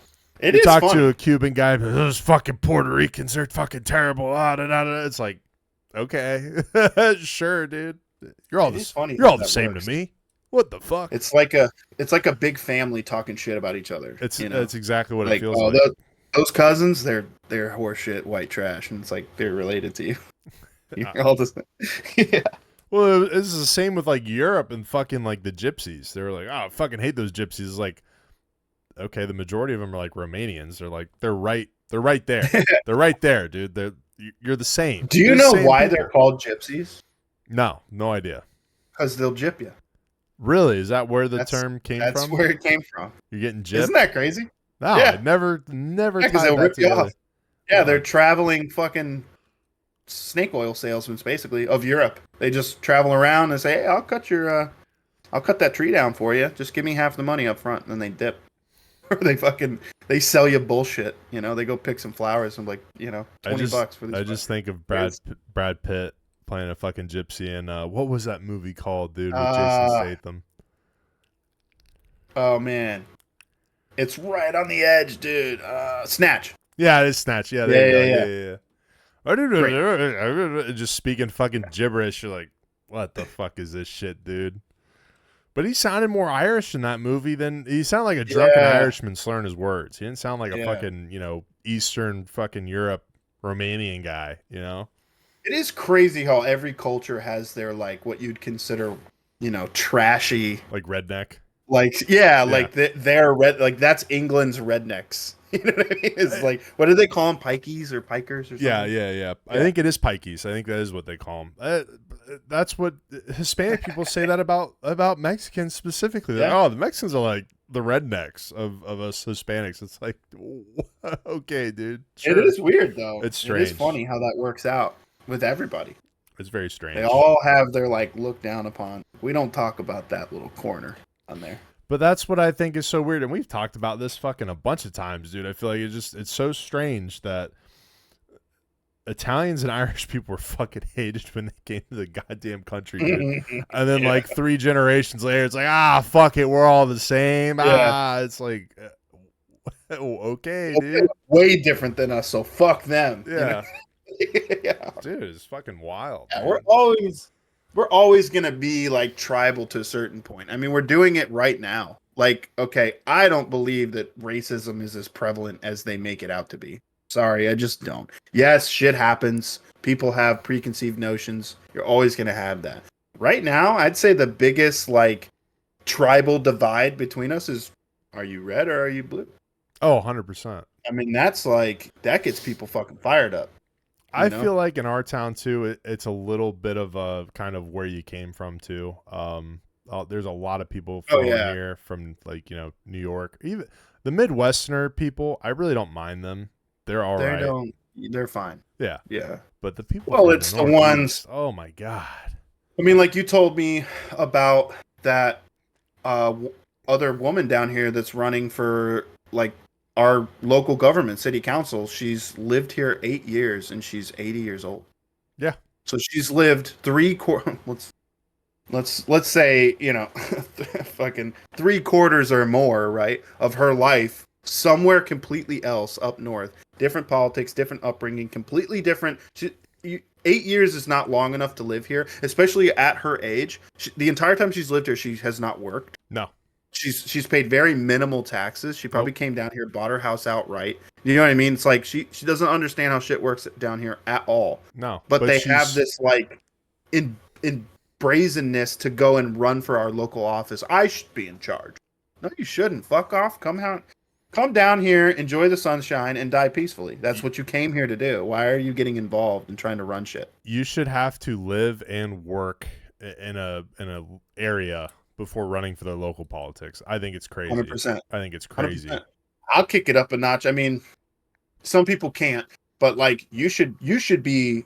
You talk to a Cuban guy, those fucking Puerto Ricans, they're fucking terrible. It's like, okay, sure, dude. You're all the same to me. What the fuck? It's like a big family talking shit about each other. That's exactly what it feels like. Those cousins, they're horseshit, white trash, and it's like they're related to you. You're all just yeah. Well, it's the same with like Europe and fucking like the gypsies. They're like, oh, I fucking hate those gypsies. It's like, okay, the majority of them are like Romanians. They're like, they're right there. They're right there, dude. You're the same. Do you know why they're called gypsies? No idea. Because they'll gyp you. Really? Is that where the term came from? That's where it came from. You're getting gypped? Isn't that crazy? No, yeah. I never because they'll rip you off. Yeah, they're traveling fucking snake oil salesmen, basically, of Europe. They just travel around and say, hey, I'll cut that tree down for you. Just give me half the money up front. And then they dip. Or they sell you bullshit. You know, they go pick some flowers and like, $20 for these. I just think of Brad Pitt playing a fucking gypsy in what was that movie called, dude, with Jason Statham? Oh man. It's right on the edge, dude. Snatch. Yeah, it is Snatch. Yeah. Just speaking fucking gibberish. You're like, what the fuck is this shit, dude? But he sounded more Irish in that movie than he sounded like a drunken Irishman slurring his words. He didn't sound like a fucking, Eastern fucking Europe Romanian guy, It is crazy how every culture has their like what you'd consider, trashy, like redneck. Like, yeah, Yeah. like they're red. Like that's England's rednecks. You know what I mean? It's like, what do they call them? Pikeys or pikers or Yeah, something? yeah, yeah. I Yeah. think it is pikeys. I think that is what they call them. That's what Hispanic people say that about Mexicans specifically. They're, Yeah. oh, the Mexicans are like the rednecks of us Hispanics. It's like, okay, dude, It sure. is weird though. It's It is strange. funny how that works out with everybody. It's very They strange. all have their like look down upon. We don't talk about that little corner on there. But that's what I think is so weird, and we've talked about this fucking a bunch of times, dude. I feel like it's so strange that Italians and Irish people were fucking hated when they came to the goddamn country, dude. And then Yeah. like 3 generations later, it's like, fuck it, we're all the same. Yeah. It's like, okay, Well, they're dude. way different than us, so fuck them. You know? Yeah, Yeah. dude, it's fucking wild. Yeah, Man. we're always gonna be like tribal to a certain point. I mean, we're doing it right now. Like, okay, I don't believe that racism is as prevalent as they make it out to be. Sorry, I just don't. Yes, shit happens. People have preconceived notions. You're always gonna have that. Right now, I'd say the biggest like tribal divide between us is, are you red or are you blue? Oh, 100%. I mean, that's like that gets people fucking fired up. I know? feel like in our town too, it's a little bit of a kind of where you came from too. There's a lot of people Oh from yeah. here, from like New York, even the Midwesterner people. I really don't mind them; they're all They right. don't. They're fine. Yeah, Yeah. but the people Well, from it's the the ones. Northeast, oh my god. I mean, like you told me about that other woman down here that's running for like our local government, city council. She's lived here 8 years and she's 80 years old. Yeah. So she's lived let's say fucking 3 quarters or more, right, of her life somewhere completely else up north. Different politics, different upbringing, completely different. 8 years is not long enough to live here, especially at her age. The entire time she's lived here, she has not worked. No. She's paid very minimal taxes. She probably Nope. came down here, bought her house outright. You know what I mean? It's like she doesn't understand how shit works down here at all. No. But they have she's this like in brazenness to go and run for our local office. I should be in charge. No, you shouldn't. Fuck off. Come down here, enjoy the sunshine, and die peacefully. That's what you came here to do. Why are you getting involved and trying to run shit? You should have to live and work in a area before running for the local politics. I think it's crazy. 100%. I think it's crazy. 100%. I'll kick it up a notch. I mean, some people can't, but like you should be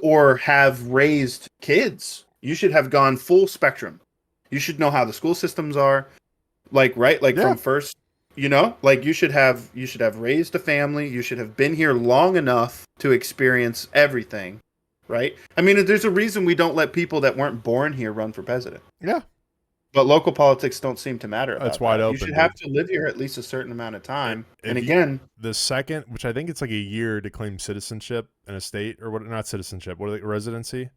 or have raised kids. You should have gone full spectrum. You should know how the school systems are, like right, like Yeah. from first, like you should have raised a family. You should have been here long enough to experience everything, right? I mean, there's a reason we don't let people that weren't born here run for president. Yeah. But local politics don't seem to matter. That's about wide that. open. You should dude. have to live here at least a certain amount of time. If And you- again, the second, which I think it's like a year to claim citizenship in a state, or what? Not citizenship. What are they, residency?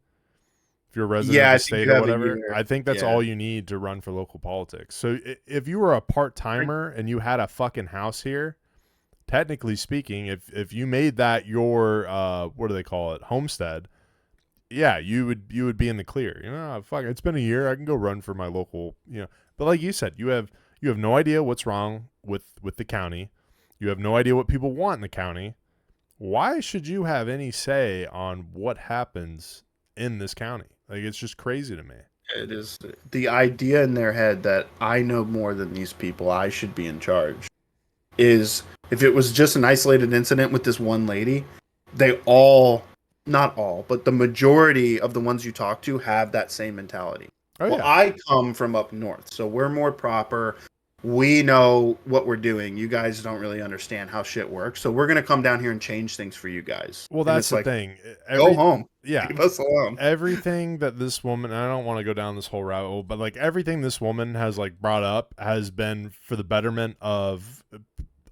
If you're a resident Yeah, of I the think state you or have a whatever, year. I think that's Yeah. all you need to run for local politics. So if you were a part timer and you had a fucking house here, technically speaking, if you made that your what do they call it, homestead, yeah, you would be in the clear. Fuck, it's been a year. I can go run for my local. But like you said, you have no idea what's wrong with the county. You have no idea what people want in the county. Why should you have any say on what happens in this county? Like, it's just crazy to me. It is the idea in their head that I know more than these people, I should be in charge. Is if it was just an isolated incident with this one lady, they all, not all, but the majority of the ones you talk to have that same mentality. Oh, Well, yeah. I come from up north, so we're more proper. We know what we're doing. You guys don't really understand how shit works, so we're gonna come down here and change things for you guys. Well, And that's it's the like, thing. go home. Yeah. Leave us alone. Everything that this woman, I don't want to go down this whole rabbit hole, but like everything this woman has like brought up has been for the betterment of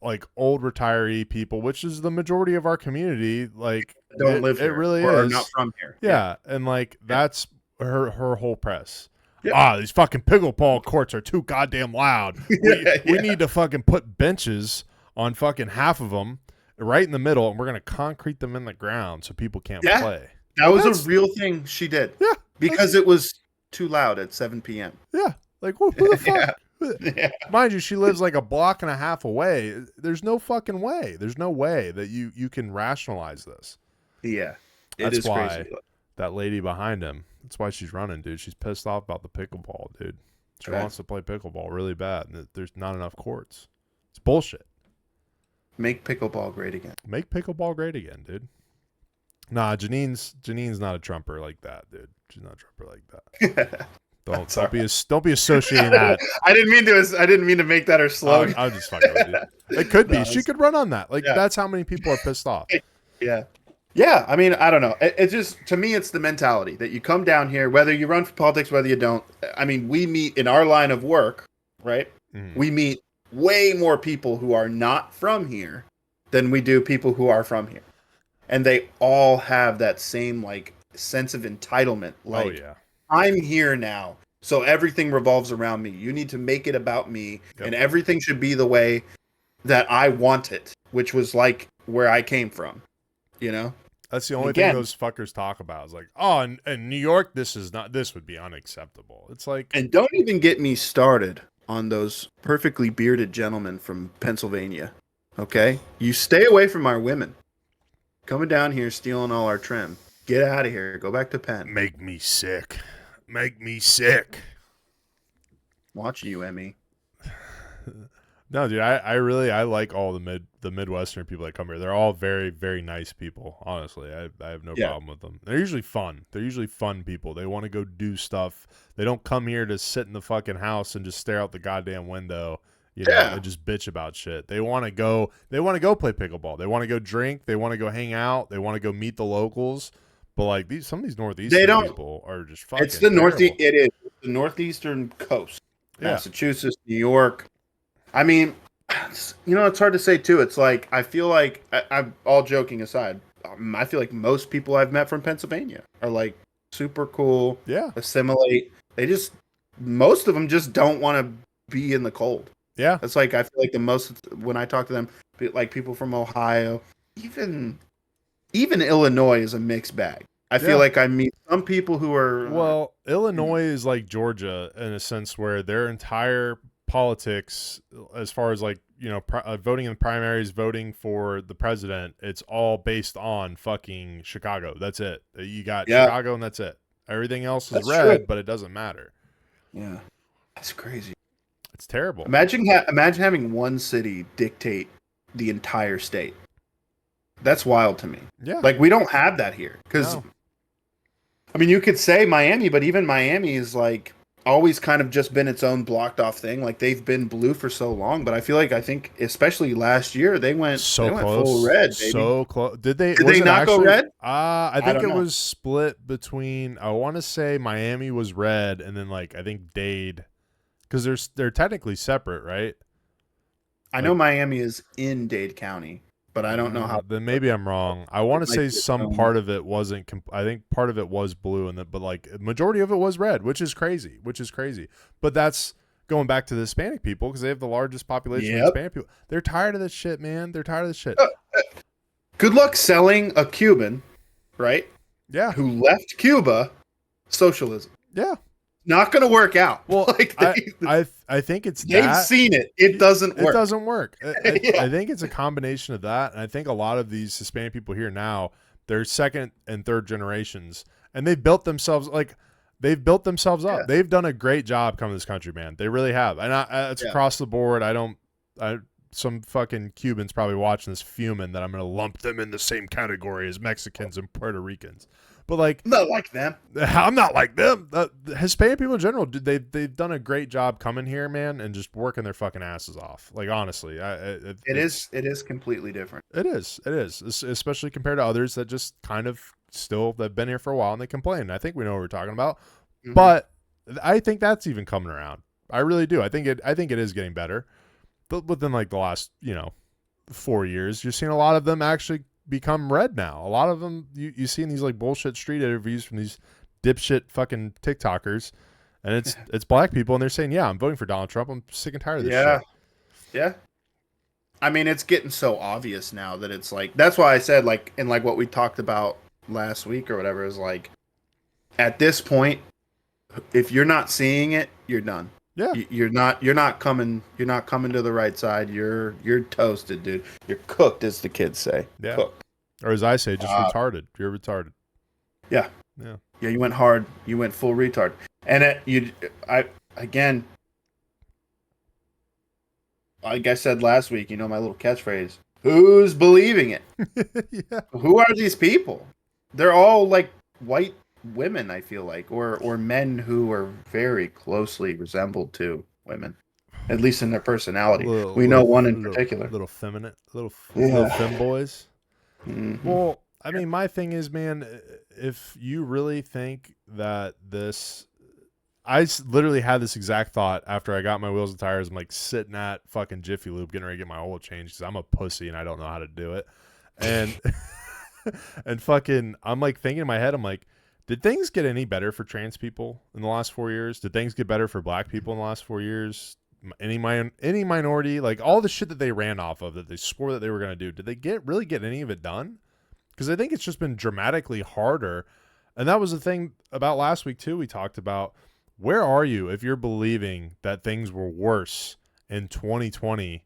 like old retiree people, which is the majority of our community. Like, Don't live here. It really or is. Are not from here. Yeah, and like that's her whole press. Yeah. These fucking pickleball courts are too goddamn loud. We Yeah. need to fucking put benches on fucking half of them right in the middle, and we're gonna concrete them in the ground so people can't Yeah. play. That was That's- a real thing she did. Yeah, Because it was too loud at 7 p.m. yeah. Like who the fuck? Yeah. Yeah. Mind you, she lives like a block and a half away. There's no fucking way. There's no way that you can rationalize this. Yeah. It That's is crazy. why that lady behind him, that's why she's running, dude. She's pissed off about the pickleball, dude. She Okay. wants to play pickleball really bad, and there's not enough courts. It's bullshit. Make pickleball great again. Make pickleball great again, dude. Nah, Janine's not a trumper like that, dude. She's not a trumper like that. Don't be associating that. I didn't mean to make that her slogan. I'll just fucking with you. It could be. No, She could run on that. Like yeah. that's how many people are pissed off. Yeah. Yeah. I mean, I don't know. It just, to me, it's the mentality that you come down here, whether you run for politics, whether you don't. I mean, we meet in our line of work, right? Mm. We meet way more people who are not from here than we do people who are from here. And they all have that same like sense of entitlement. Like, Oh yeah. I'm here now, so everything revolves around me. You need to make it about me, and everything should be the way that I want it, which was like where I came from. You know, that's the only thing those fuckers talk about. Is like, oh, in New York, this would be unacceptable. It's like, and don't even get me started on those perfectly bearded gentlemen from Pennsylvania. Okay, you stay away from our women coming down here stealing all our trim. Get out of here. Go back to Penn. Make me sick. Make me sick. Watch you, Emmy. No, dude, I like all the Midwestern people that come here. They're all very, very nice people. Honestly, I have no problem with them. They're usually fun. They're usually fun people. They want to go do stuff. They don't come here to sit in the fucking house and just stare out the goddamn window, you know, and just bitch about shit. They want to go. They want to go play pickleball. They want to go drink. They want to go hang out. They want to go meet the locals. But like some of these northeastern people are just fucking. It's the northeast. It is the northeastern coast. Yeah. Massachusetts, New York. I mean, you know, it's hard to say too. It's like I feel like I'm all joking aside. I feel like most people I've met from Pennsylvania are like super cool. Yeah, assimilate. Most of them just don't want to be in the cold. Yeah, it's like I feel like the most when I talk to them, like people from Ohio, even Illinois is a mixed bag. I feel like I meet some people who are Illinois is like Georgia in a sense where their entire politics, as far as like, you know, voting in the primaries, voting for the president, it's all based on fucking Chicago. That's it. You got Chicago and that's it. Everything else is red, but it doesn't matter. Yeah, that's crazy. It's terrible. Imagine having one city dictate the entire state. That's wild to me. Yeah, like we don't have that here because. No. I mean, you could say Miami, but even Miami is like always kind of just been its own blocked off thing. Like they've been blue for so long, but I think especially last year they went close, full red. Baby. So close. Did they not go red? I think it was split between. I want to say Miami was red, and then like I think Dade, because they're technically separate, right? I know Miami is in Dade County. But I don't know how. Then maybe I'm wrong. I want to say some part of it wasn't. I think part of it was blue, but like majority of it was red, which is crazy. But that's going back to the Hispanic people because they have the largest population of Hispanic people. They're tired of this shit, man. They're tired of this shit. Good luck selling a Cuban, right? Yeah. Who left Cuba, socialism. Yeah. Not going to work out. Well, like I think it's they've seen it. It doesn't work. It doesn't work. I think it's a combination of that, and I think a lot of these Hispanic people here now, they're second and third generations, and they've built themselves up. Yeah. They've done a great job coming to this country, man. They really have, and it's across the board. Some fucking Cubans probably watching this fuming that I'm going to lump them in the same category as Mexicans and Puerto Ricans. But like, not like them. I'm not like them. The Hispanic people in general, they've done a great job coming here, man, and just working their fucking asses off. Like honestly, it is completely different. It is, especially compared to others that just kind of still they've been here for a while and they complain. I think we know what we're talking about, but I think that's even coming around. I really do. I think it is getting better. But within like the last 4 years, you're seeing a lot of them actually become red now. A lot of them you see in these like bullshit street interviews from these dipshit fucking TikTokers, and it's black people, and they're saying, "Yeah, I'm voting for Donald Trump. I'm sick and tired of this shit." Yeah. I mean, it's getting so obvious now that it's like that's why I said like in like what we talked about last week or whatever is like at this point, if you're not seeing it, you're done. Yeah. You're not coming to the right side. You're toasted, dude. You're cooked, as the kids say. Yeah. Cooked. Or as I say, just Uh, retarded. You're retarded. yeah, Yeah. yeah. You went hard. You went full retard. And I again, like I said last week, my little catchphrase. Who's believing it? Yeah. Who are these people? They're all like white women, I feel like, or men who are very closely resembled to women, at least in their personality. We know one in particular. Little feminine, little Yeah. femboys. Hmm. Well, I mean, my thing is, man, if you really think that this, literally had this exact thought after I got my wheels and tires. I'm like sitting at fucking Jiffy Lube getting ready to get my oil changed because I'm a pussy and I don't know how to do it. And and fucking, I'm like thinking in my head, I'm like, did things get any better for trans people in the last 4 years? Did things get better for black people in the last 4 years? Any minority, like all the shit that they ran off of that they swore that they were going to do, did they really get any of it done? Because I think it's just been dramatically harder. And that was the thing about last week too. We talked about, where are you if you're believing that things were worse in 2020,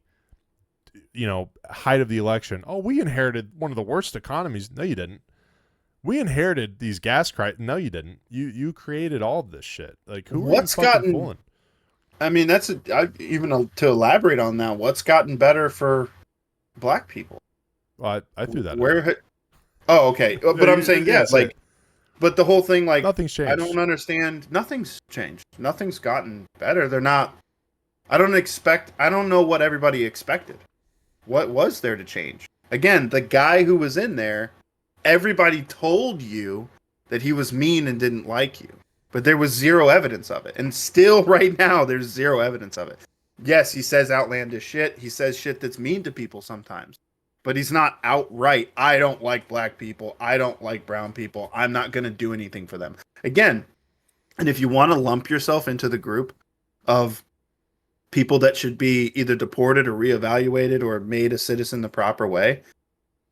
height of the election? Oh, we inherited one of the worst economies. No, you didn't. We inherited these gas crises. No, you didn't. You created all of this shit. Like, who are you fucking fooling? I mean, even to elaborate on that. What's gotten better for black people? Well, I threw that. Oh, okay. But I'm saying, yeah, like, but the whole thing, like, nothing's changed. I don't understand. Nothing's changed. Nothing's gotten better. They're not. I don't know what everybody expected. What was there to change? Again, the guy who was in there, everybody told you that he was mean and didn't like you, but there was zero evidence of it. And still right now, there's zero evidence of it. Yes, he says outlandish shit. He says shit that's mean to people sometimes, but he's not outright, I don't like black people. I don't like brown people. I'm not going to do anything for them. Again, and if you want to lump yourself into the group of people that should be either deported or reevaluated or made a citizen the proper way,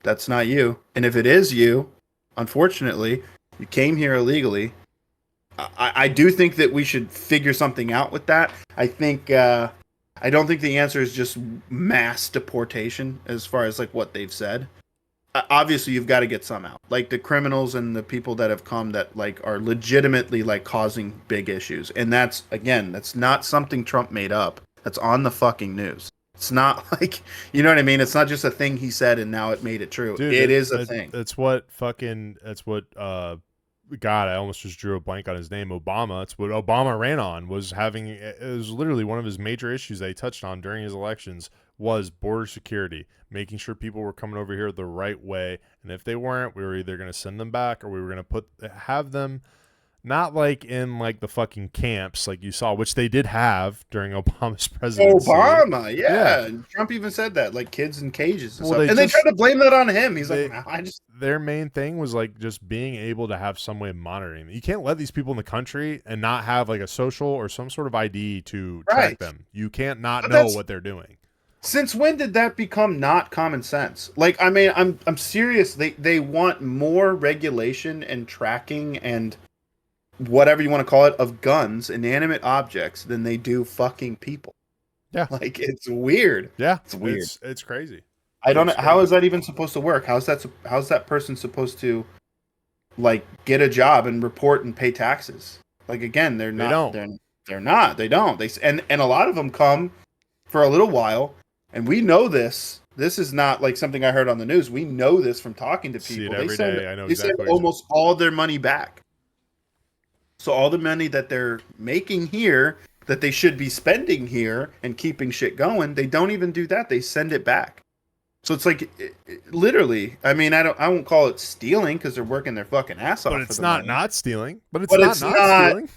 that's not you. And if it is you, unfortunately, you came here illegally. I do think that we should figure something out with that. I don't think the answer is just mass deportation as far as like what they've said. Obviously, you've got to get some out, like the criminals and the people that have come that like are legitimately like causing big issues. And that's not something Trump made up. That's on the fucking news. It's not like, you know what I mean? It's not just a thing he said and now it made it true. Dude, it is a thing. That's what God, I almost just drew a blank on his name. Obama. It's what Obama ran on, it was literally one of his major issues they touched on during his elections was border security, making sure people were coming over here the right way. And if they weren't, we were either going to send them back or we were going to have them not like in like the fucking camps like you saw, which they did have during Obama's presidency. Obama, yeah. Trump even said that, like kids in cages and stuff. They tried to blame that on him. He's like, no, their main thing was like just being able to have some way of monitoring. You can't let these people in the country and not have like a social or some sort of ID to track them. You can't not know what they're doing. Since when did that become not common sense? Like, I mean, I'm serious. They want more regulation and tracking and whatever you want to call it, of guns, inanimate objects, than they do fucking people. Yeah. Like, it's weird. Yeah. It's weird. It's crazy. I don't know. How is that even supposed to work? How's that person supposed to, like, get a job and report and pay taxes? Like, again, they're not. They're not. They don't. And a lot of them come for a little while, and we know this. This is not like something I heard on the news. We know this from talking to people. See it every day. I know they send almost all their money back. So all the money that they're making here, that they should be spending here and keeping shit going, they don't even do that. They send it back. So it's like, literally. I mean, I won't call it stealing because they're working their fucking ass off. But it's not stealing. But it's not stealing.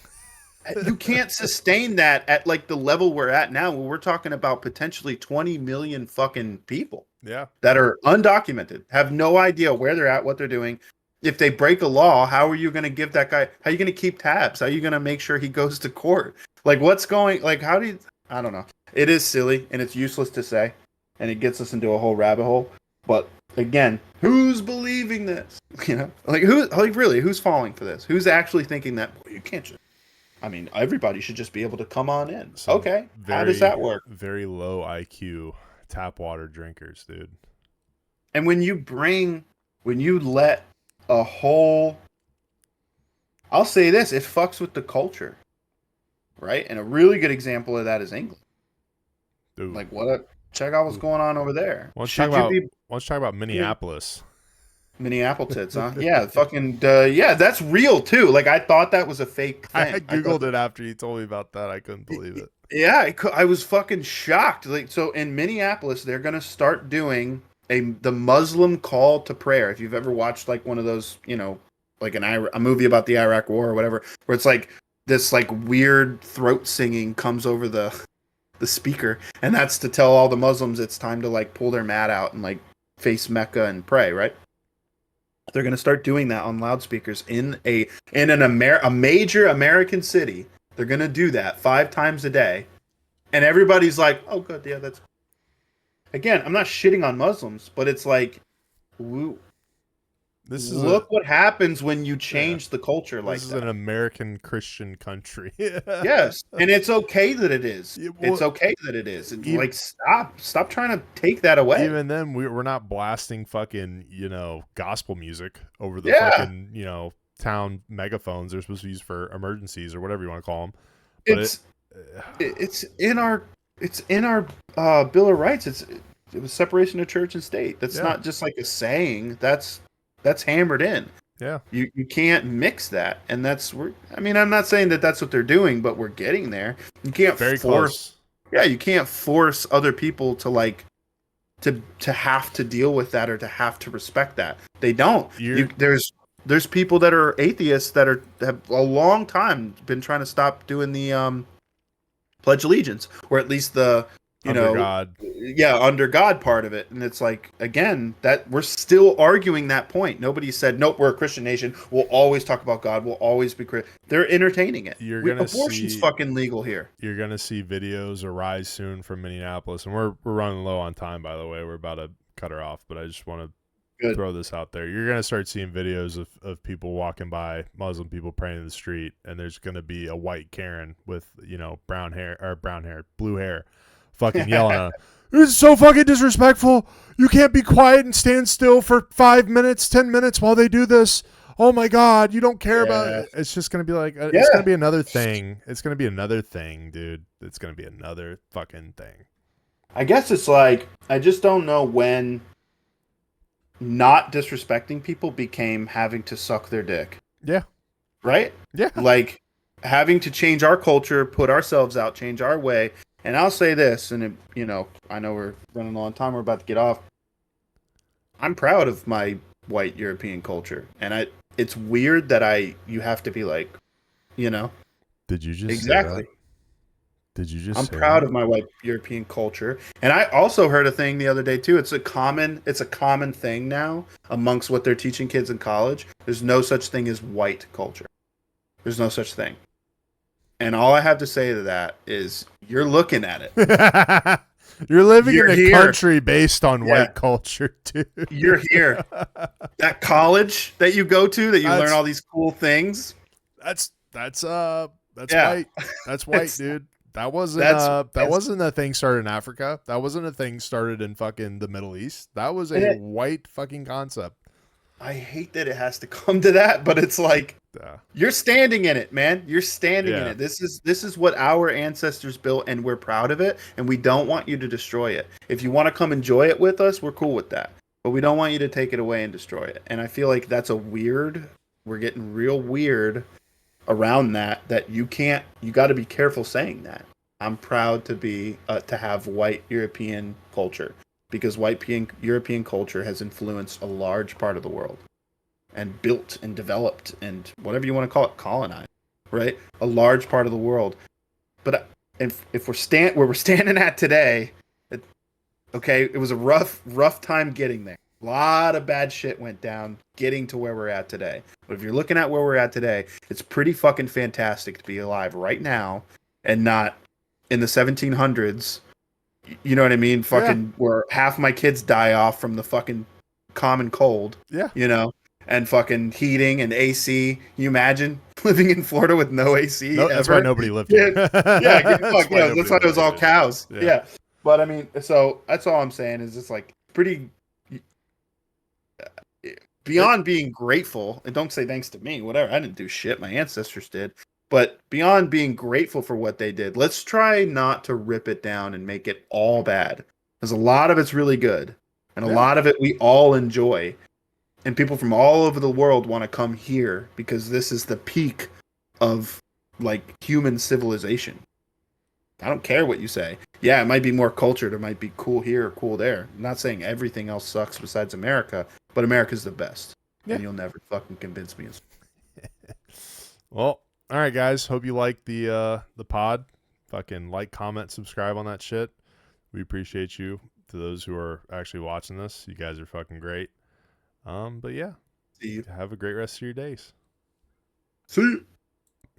You can't sustain that at like the level we're at now, where we're talking about potentially 20 million fucking people. Yeah. That are undocumented, have no idea where they're at, what they're doing. If they break a law, how are you going to give that guy? How are you going to keep tabs? How are you going to make sure he goes to court? Like, I don't know. It is silly and it's useless to say, and it gets us into a whole rabbit hole. But again, who's believing this? Who's falling for this? Who's actually thinking that? Boy, you can't just I mean, everybody should just be able to come on in. Some Okay, how does very, that work? very low IQ tap water drinkers, dude. And when you let a whole, I'll say this, it fucks with the culture, right? And a really good example of that is England. Dude. Like, check out what's Ooh. going on over there. Why don't you talk Should you about be Minneapolis? Minneapolis tits, huh? Yeah, fucking, yeah, that's real too. Like, I thought that was a fake I thing. I thought googled it after you told me about that. I couldn't believe it. Yeah, I was fucking shocked. Like, so in Minneapolis, they're gonna start doing the Muslim call to prayer. If you've ever watched like one of those, like a movie about the Iraq War or whatever, where it's like this like weird throat singing comes over the speaker, and that's to tell all the Muslims it's time to like pull their mat out and like face Mecca and pray, right? They're gonna start doing that on loudspeakers a major American city. They're gonna do that 5 times a day, and everybody's like, "Oh, good, yeah, that's." Again, I'm not shitting on Muslims, but it's like, This is look what happens when you change the culture like this is that. an American Christian country. Yes, and it's okay that it is. Yeah, It's well, okay that it is. It's even, like stop trying to take that away. even then, we're not blasting fucking gospel music over the Yeah, fucking town megaphones they're supposed to use for emergencies or whatever you want to call them. But it's it's in our Bill of Rights. It was separation of church and state. That's Yeah. not just like a saying. That's hammered in. Yeah. You can't mix that, and I mean, I'm not saying that that's what they're doing, but we're getting there. You can't Very force. close. Yeah, you can't force other people to like to have to deal with that or to have to respect that. They don't. There's people that are atheists that have a long time been trying to stop doing the Pledge Allegiance, or at least the Under God. yeah, under God part of it. And it's like, again, that we're still arguing that point. Nobody said, nope, we're a Christian nation. We'll always talk about God. We'll always be they're entertaining it. Abortion's fucking legal here. You're gonna see videos arise soon from Minneapolis, and we're running low on time, by the way. We're about to cut her off, but I just want to throw this out there. You're gonna start seeing videos of people walking by, Muslim people praying in the street, and there's gonna be a white Karen with blue hair, fucking yelling at him. This is so fucking disrespectful. You can't be quiet and stand still for 5 minutes, 10 minutes while they do this. Oh my God, you don't care about it. It's just going to be like, it's going to be another thing. It's going to be another thing, dude. It's going to be another fucking thing. I guess it's like, I just don't know when not disrespecting people became having to suck their dick. Yeah. Right? Yeah. Like having to change our culture, put ourselves out, change our way. And I'll say this, and I know we're running on time. We're about to get off. I'm proud of my white European culture, and it's weird that you have to be like, Did you just exactly? Say that? Did you just? I'm proud of my white European culture, and I also heard a thing the other day too. It's a common thing now amongst what they're teaching kids in college. There's no such thing as white culture. There's no such thing. And all I have to say to that is, you're looking at it. You're living in a country based on white culture, dude. You're here. That college that you go to, that you learn all these cool things. That's white. That's white, dude. That wasn't a thing started in Africa. That wasn't a thing started in fucking the Middle East. That was a white fucking concept. I hate that it has to come to that, but it's like, you're standing in it, man. You're standing in it. This is what our ancestors built, and we're proud of it, and we don't want you to destroy it. If you want to come enjoy it with us, we're cool with that. But we don't want you to take it away and destroy it. And I feel like that's we're getting real weird around that you got to be careful saying that. I'm proud to have white European culture, because white European culture has influenced a large part of the world and built and developed and whatever you want to call it, colonized, right? A large part of the world. But if we're standing at today, it was a rough time getting there. A lot of bad shit went down getting to where we're at today. But if you're looking at where we're at today, it's pretty fucking fantastic to be alive right now and not in the 1700s. You know what I mean? Fucking where half my kids die off from the fucking common cold. Yeah. and fucking heating and AC. You imagine living in Florida with no AC No, that's why ever? nobody lived Yeah, here. yeah, That's fuck why yeah. That's nobody why it lived was all here, dude. cows. Yeah. Yeah, but I mean, so that's all I'm saying is it's like pretty It, beyond being grateful. And don't say thanks to me, whatever. I didn't do shit. My ancestors did. But beyond being grateful for what they did, let's try not to rip it down and make it all bad. Because a lot of it's really good, and a yeah. lot of it we all enjoy. And people from all over the world want to come here because this is the peak of like human civilization. I don't care what you say. Yeah, it might be more cultured, it might be cool here or cool there. I'm not saying everything else sucks besides America, but America's the best. Yeah. And you'll never fucking convince me. Well, all right, guys. Hope you like the pod. Fucking like, comment, subscribe on that shit. We appreciate you. To those who are actually watching this, you guys are fucking great. But yeah, See you. have a great rest of your days. See you.